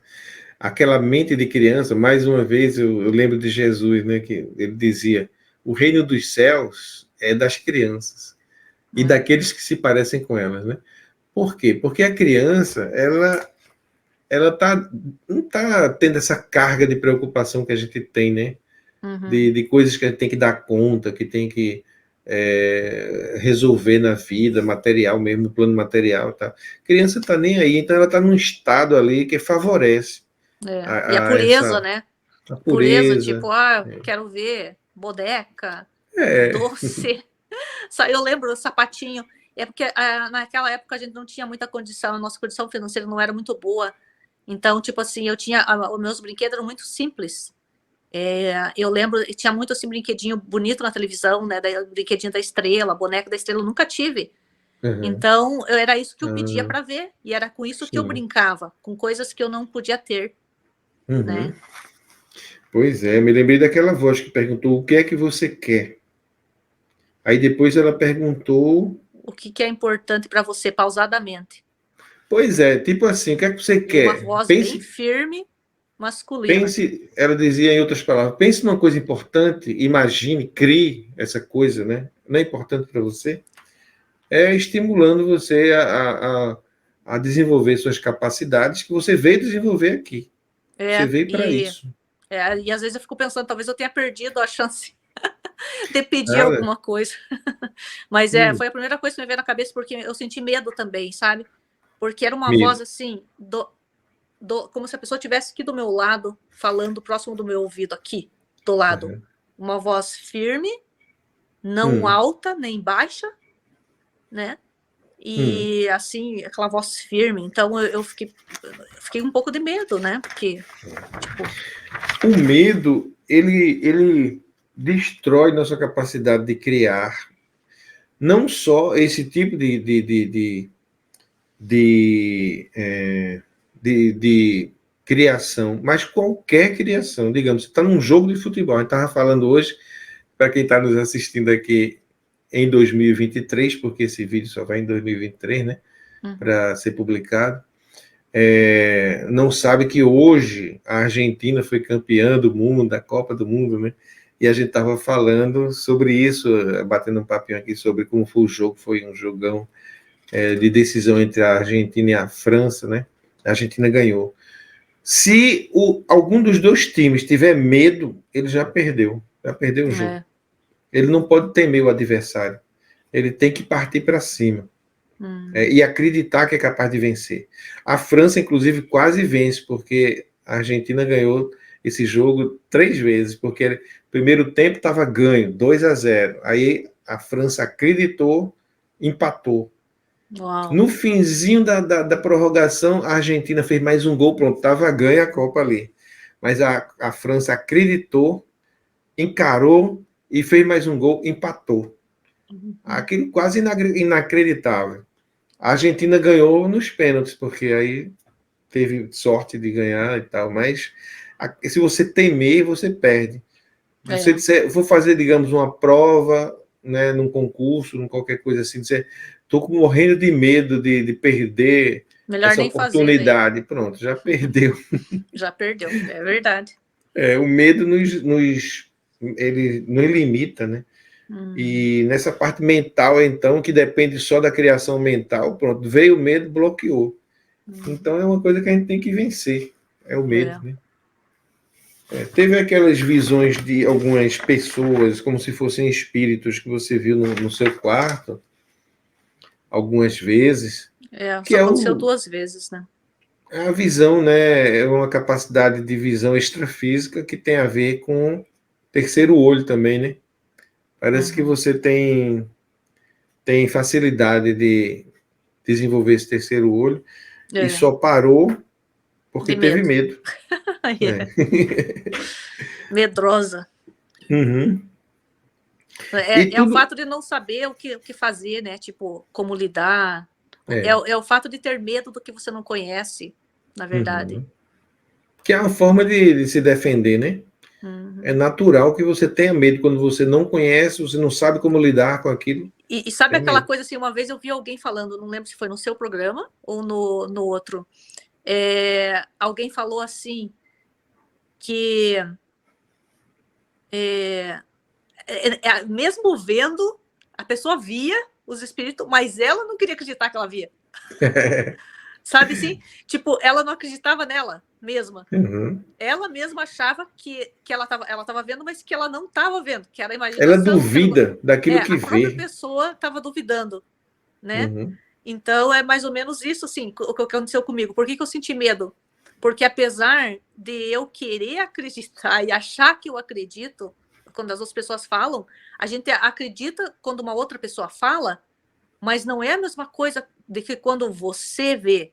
aquela mente de criança, mais uma vez eu lembro de Jesus, né, que ele dizia: o reino dos céus é das crianças e daqueles que se parecem com elas, né? Por quê? Porque a criança, ela não tá tendo essa carga de preocupação que a gente tem, né? Uhum. De coisas que a gente tem que dar conta, que tem que resolver na vida, material mesmo, no plano material, tá? A criança tá nem aí, então ela tá num estado ali que favorece E a pureza, essa né? a Pureza, tipo, pureza. quero ver boneca, É. doce. Só eu lembro do sapatinho. É porque naquela época a gente não tinha muita condição, a nossa condição financeira não era muito boa. Então, tipo assim, os meus brinquedos eram muito simples. Eu lembro, tinha muito assim brinquedinho bonito na televisão, né? Brinquedinho da estrela, boneca da estrela, eu nunca tive. Uhum. Então, era isso que eu pedia Ah, para ver, e era com isso que eu sim. brincava, com coisas que eu não podia ter, Uhum. né? Pois é, me lembrei daquela voz que perguntou o que é que você quer. Aí depois ela perguntou, O que é importante para você, pausadamente. pois é, tipo assim, o que é que você E uma quer? voz bem firme, masculina. Ela dizia em outras palavras, pense numa coisa importante, imagine, crie essa coisa, né? Não é importante para você? É estimulando você a desenvolver suas capacidades que você veio desenvolver aqui. Você É, veio para e, isso. e às vezes eu fico pensando, talvez eu tenha perdido a chance de pedir Nada. alguma coisa. Mas Hum, foi a primeira coisa que me veio na cabeça, porque eu senti medo também, sabe? Porque era uma voz medo. assim, como se a pessoa estivesse aqui do meu lado, falando próximo do meu ouvido, aqui, do lado. Uhum. Uma voz firme, não Hum, alta nem baixa, né? hum. E assim, aquela voz firme. Então eu fiquei um pouco de medo, né? Porque, tipo, O medo, ele destrói nossa capacidade de criar não só esse tipo de criação, mas qualquer criação. Digamos, você está num jogo de futebol. A gente estava falando hoje, para quem está nos assistindo aqui em 2023, porque esse vídeo só vai em 2023, né? Para ser publicado. Não sabe que hoje a Argentina foi campeã do mundo, da Copa do Mundo, né? E a gente estava falando sobre isso, batendo um papinho aqui sobre como foi o jogo, foi um jogão de decisão entre a Argentina e a França, né? A Argentina ganhou. Se algum dos dois times tiver medo, ele já perdeu o jogo. é, Ele não pode temer o adversário, ele tem que partir para cima. E acreditar que é capaz de vencer. A França, inclusive, quase vence, porque a Argentina ganhou esse jogo 3 vezes, porque o primeiro tempo estava ganho, 2-0. Aí a França acreditou, empatou. uau, No finzinho da prorrogação, a Argentina fez mais um gol, pronto, estava ganha a Copa ali. Mas a França acreditou, encarou e fez mais um gol, empatou. Aquilo quase inacreditável. A Argentina ganhou nos pênaltis, porque aí teve sorte de ganhar e tal, mas se você temer, você perde. Se você é. disser, vou fazer, digamos, uma prova, né, num concurso, num qualquer coisa assim, dizer, estou morrendo de medo de perder Melhor essa nem fazer daí. oportunidade. Pronto, já perdeu. Já perdeu, é verdade. O medo ele nos limita, né? Hum, E nessa parte mental, então, que depende só da criação mental, pronto, veio o medo, bloqueou. hum, Então é uma coisa que a gente tem que vencer, é o medo, é. né? Teve aquelas visões de algumas pessoas, como se fossem espíritos, que você viu no seu quarto, algumas vezes, que Só é aconteceu 2 vezes, né? a visão, né? É uma capacidade de visão extrafísica que tem a ver com terceiro olho também, né? Parece que você tem facilidade de desenvolver esse terceiro olho e É, só parou porque de teve medo. medo. É. Medrosa. Uhum. E É o tudo. fato de não saber o que fazer, né? Tipo, como lidar. É, É. é o fato de ter medo do que você não conhece, na verdade. Uhum. Que é uma forma de se defender, né? É Uhum. natural que você tenha medo quando você não conhece, você não sabe como lidar com aquilo. E sabe Tem aquela medo. coisa assim, uma vez eu vi alguém falando, não lembro se foi no seu programa ou no outro. Alguém falou assim que mesmo vendo, a pessoa via os espíritos, mas ela não queria acreditar que ela via. Sabe assim? Tipo, ela não acreditava nela mesma. Uhum. Ela mesma achava que ela tava vendo, mas que ela não estava vendo, que era a Ela imaginação, duvida daquilo que a própria vê. pessoa estava duvidando, né? Uhum. Então é mais ou menos isso, assim, o que aconteceu comigo. Por que eu senti medo? Porque apesar de eu querer acreditar e achar que eu acredito, quando as outras pessoas falam, a gente acredita quando uma outra pessoa fala, mas não é a mesma coisa de que quando você vê,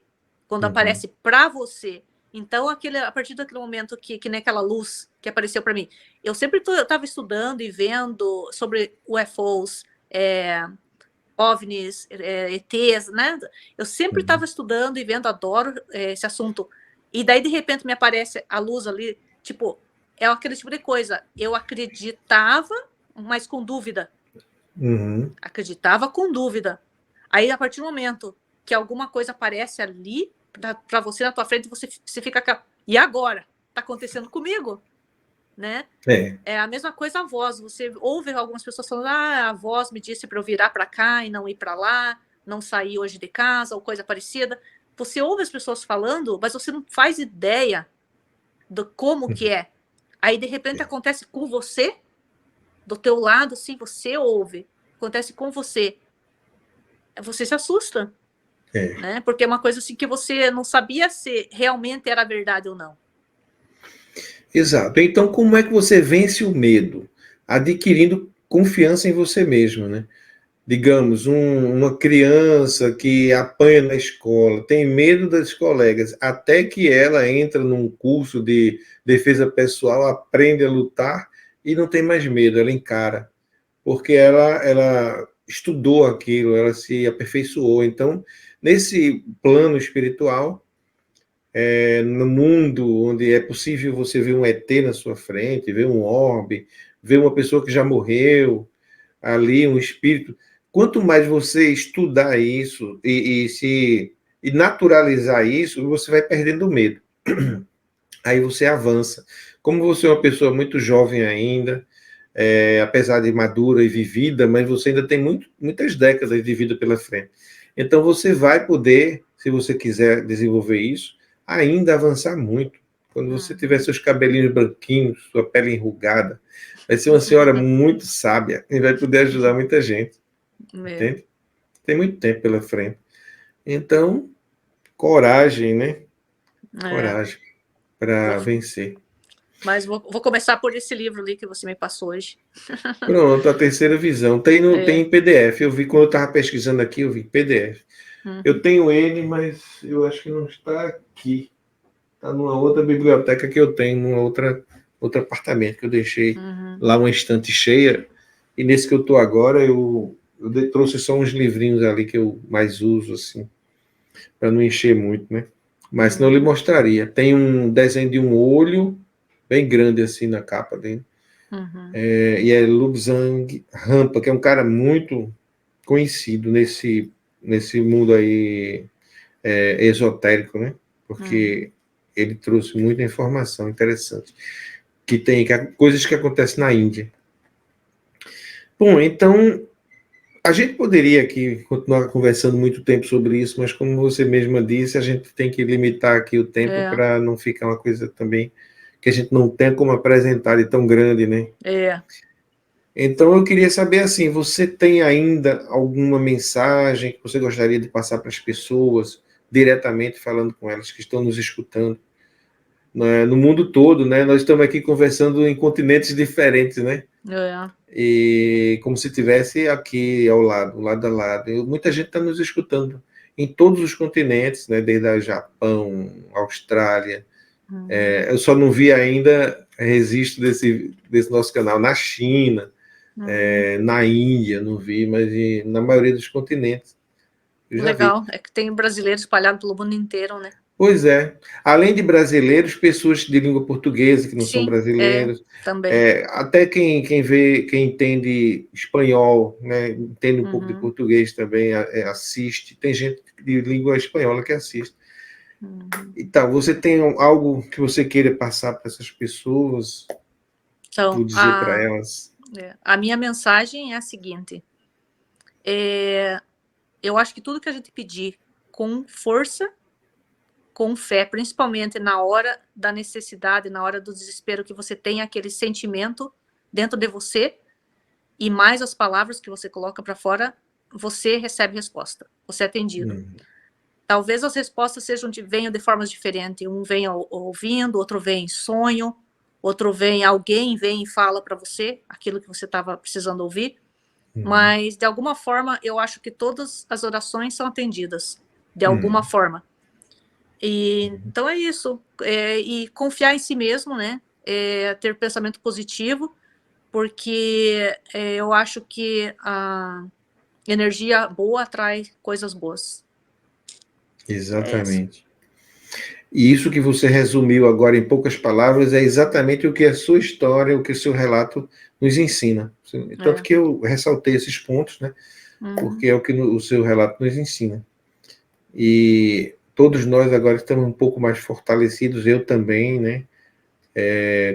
quando Uhum. aparece para você. Então, a partir daquele momento que nem aquela luz que apareceu para mim, eu sempre estava estudando e vendo sobre UFOs, OVNIs, ETs, né? Eu sempre Uhum. estava estudando e vendo, adoro esse assunto. E daí, de repente, me aparece a luz ali, tipo, é aquele tipo de coisa. Eu acreditava, mas com dúvida. Uhum. Acreditava com dúvida. Aí, a partir do momento que alguma coisa aparece ali para você na tua frente, você fica. E agora? Está acontecendo comigo, né? É. É a mesma coisa a voz. Você ouve algumas pessoas falando: a voz me disse para eu virar para cá e não ir para lá, não sair hoje de casa, ou coisa parecida. Você ouve as pessoas falando, mas você não faz ideia do como que é. Aí, de repente, acontece com você, do teu lado, assim, você ouve. Acontece com você. Você se assusta, É. né? Porque é uma coisa assim que você não sabia se realmente era verdade ou não. Exato. Então, como é que você vence o medo? Adquirindo confiança em você mesmo, né? Digamos, uma criança que apanha na escola, tem medo das colegas, até que ela entra num curso de defesa pessoal, aprende a lutar e não tem mais medo, ela encara, porque ela estudou aquilo, ela se aperfeiçoou. Então, nesse plano espiritual, no mundo onde é possível você ver um ET na sua frente, ver um orbe, ver uma pessoa que já morreu, ali um espírito. Quanto mais você estudar isso e naturalizar isso, você vai perdendo o medo. Aí você avança. Como você é uma pessoa muito jovem ainda, apesar de madura e vivida, mas você ainda tem muitas décadas de vida pela frente. Então você vai poder, se você quiser desenvolver isso, ainda avançar muito. Quando você tiver seus cabelinhos branquinhos, sua pele enrugada, vai ser uma senhora muito sábia e vai poder ajudar muita gente, entende? Tem muito tempo pela frente. Então, coragem, né? Coragem para vencer. Mas vou começar por esse livro ali que você me passou hoje. Pronto, a terceira visão. Tem em PDF. Eu vi quando eu estava pesquisando aqui, eu vi PDF. Eu tenho ele, mas eu acho que não está aqui. Está numa outra biblioteca que eu tenho, num outro apartamento que eu deixei lá uma estante cheia. E nesse que eu estou agora, eu trouxe só uns livrinhos ali que eu mais uso, assim, para não encher muito, né? Mas senão eu lhe mostraria. Tem um desenho de um olho bem grande assim na capa dele. E é Lobsang Rampa, que é um cara muito conhecido nesse mundo aí esotérico, né? Porque ele trouxe muita informação interessante. Coisas que acontecem na Índia. Bom, então a gente poderia aqui continuar conversando muito tempo sobre isso, mas como você mesma disse, a gente tem que limitar aqui o tempo para não ficar uma coisa também que a gente não tem como apresentar de tão grande, né? Então, eu queria saber, assim, você tem ainda alguma mensagem que você gostaria de passar para as pessoas, diretamente falando com elas que estão nos escutando, né, no mundo todo, né? Nós estamos aqui conversando em continentes diferentes, né? E como se estivesse aqui ao lado, lado a lado. Muita gente está nos escutando em todos os continentes, né? Desde o Japão, Austrália. Eu só não vi ainda registro desse nosso canal na China, na Índia, não vi, mas na maioria dos continentes. Eu já Legal, vi. é que tem brasileiros espalhados pelo mundo inteiro, né? Pois é. Além de brasileiros, pessoas de língua portuguesa que não são Sim, brasileiros, também. até quem entende espanhol, né, entende um pouco de português também, assiste. Tem gente de língua espanhola que assiste. Então, você tem algo que você queira passar para essas pessoas, Então, ou dizer para elas? a minha mensagem é a seguinte: eu acho que tudo que a gente pedir com força, com fé, principalmente na hora da necessidade, na hora do desespero, que você tem aquele sentimento dentro de você, e mais as palavras que você coloca para fora, você recebe resposta, você é atendido. Talvez as respostas venham de formas diferentes. Um vem ouvindo, outro vem em sonho, outro alguém vem e fala para você aquilo que você estava precisando ouvir. Mas, de alguma forma, eu acho que todas as orações são atendidas, de alguma forma. Então é isso. E confiar em si mesmo, né? Ter pensamento positivo, porque eu acho que a energia boa atrai coisas boas. Exatamente. E isso que você resumiu agora em poucas palavras é exatamente o que a sua história, o que o seu relato nos ensina. Tanto que eu ressaltei esses pontos, né? Porque é o que o seu relato nos ensina. E todos nós agora estamos um pouco mais fortalecidos, eu também, né?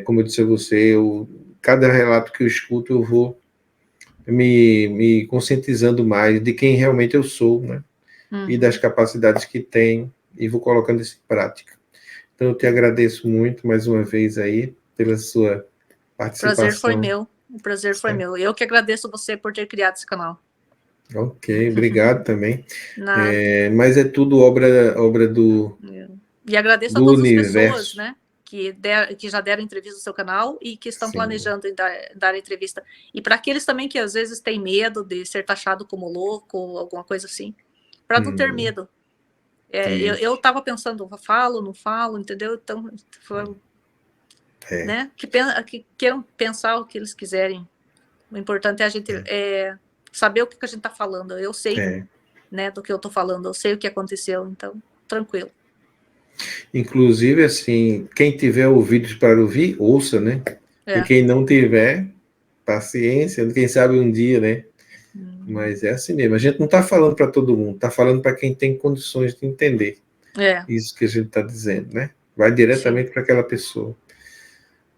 Como eu disse a você, cada relato que eu escuto, eu vou me conscientizando mais de quem realmente eu sou, né? E das capacidades que tenho, e vou colocando isso em prática. Então, eu te agradeço muito, mais uma vez, aí, pela sua participação. O prazer foi meu. O prazer foi meu. Eu que agradeço você por ter criado esse canal. Ok, obrigado também. Mas é tudo obra do E agradeço a todas as pessoas, né, que já deram entrevista no seu canal e que estão planejando em dar entrevista. E para aqueles também que às vezes têm medo de ser taxado como louco ou alguma coisa assim, para não ter medo. Eu estava pensando, falo, não falo, entendeu? Então, né, que queiram pensar o que eles quiserem. O importante é a gente saber o que a gente está falando. Eu sei, né, do que eu estou falando, eu sei o que aconteceu, então, tranquilo. Inclusive, assim, quem tiver ouvidos para ouvir, ouça, né? E quem não tiver, paciência, quem sabe um dia, né? Mas é assim mesmo. A gente não está falando para todo mundo, está falando para quem tem condições de entender isso que a gente está dizendo, né? Vai diretamente para aquela pessoa.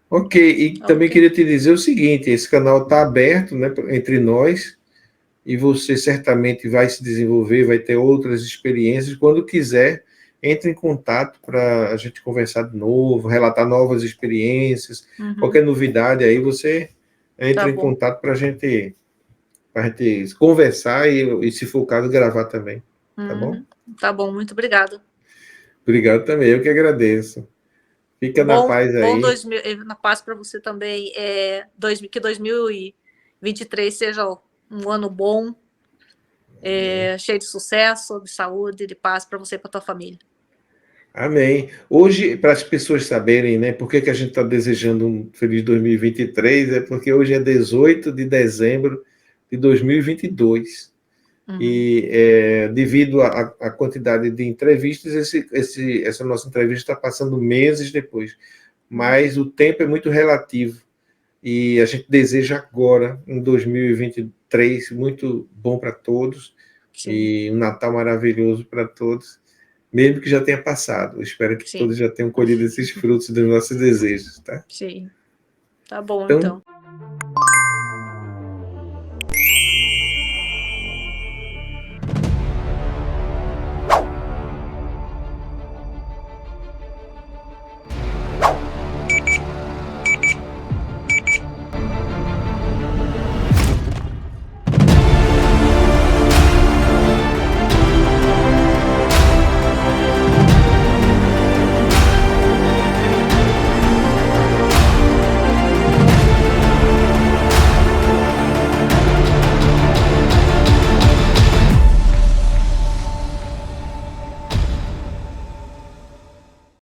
Ok, e também queria te dizer o seguinte, esse canal está aberto, né, entre nós, e você certamente vai se desenvolver, vai ter outras experiências. Quando quiser, entre em contato para a gente conversar de novo, relatar novas experiências, qualquer novidade aí, você entra em contato para a gente conversar e, se for o caso, gravar também. Tá bom? Tá bom, muito obrigado. Obrigado também, eu que agradeço. Fica na paz aí. Na paz para você também. Que 2023 seja um ano bom, cheio de sucesso, de saúde, de paz para você e para tua família. Amém. Hoje, para as pessoas saberem, né, por que a gente está desejando um feliz 2023, é porque hoje é 18 de dezembro de 2022. E devido à quantidade de entrevistas, essa nossa entrevista está passando meses depois. Mas o tempo é muito relativo. E a gente deseja agora, em 2023, muito bom para todos. Sim. E um Natal maravilhoso para todos, mesmo que já tenha passado. Eu espero que todos já tenham colhido esses frutos dos nossos desejos, tá? Sim. Tá bom, então.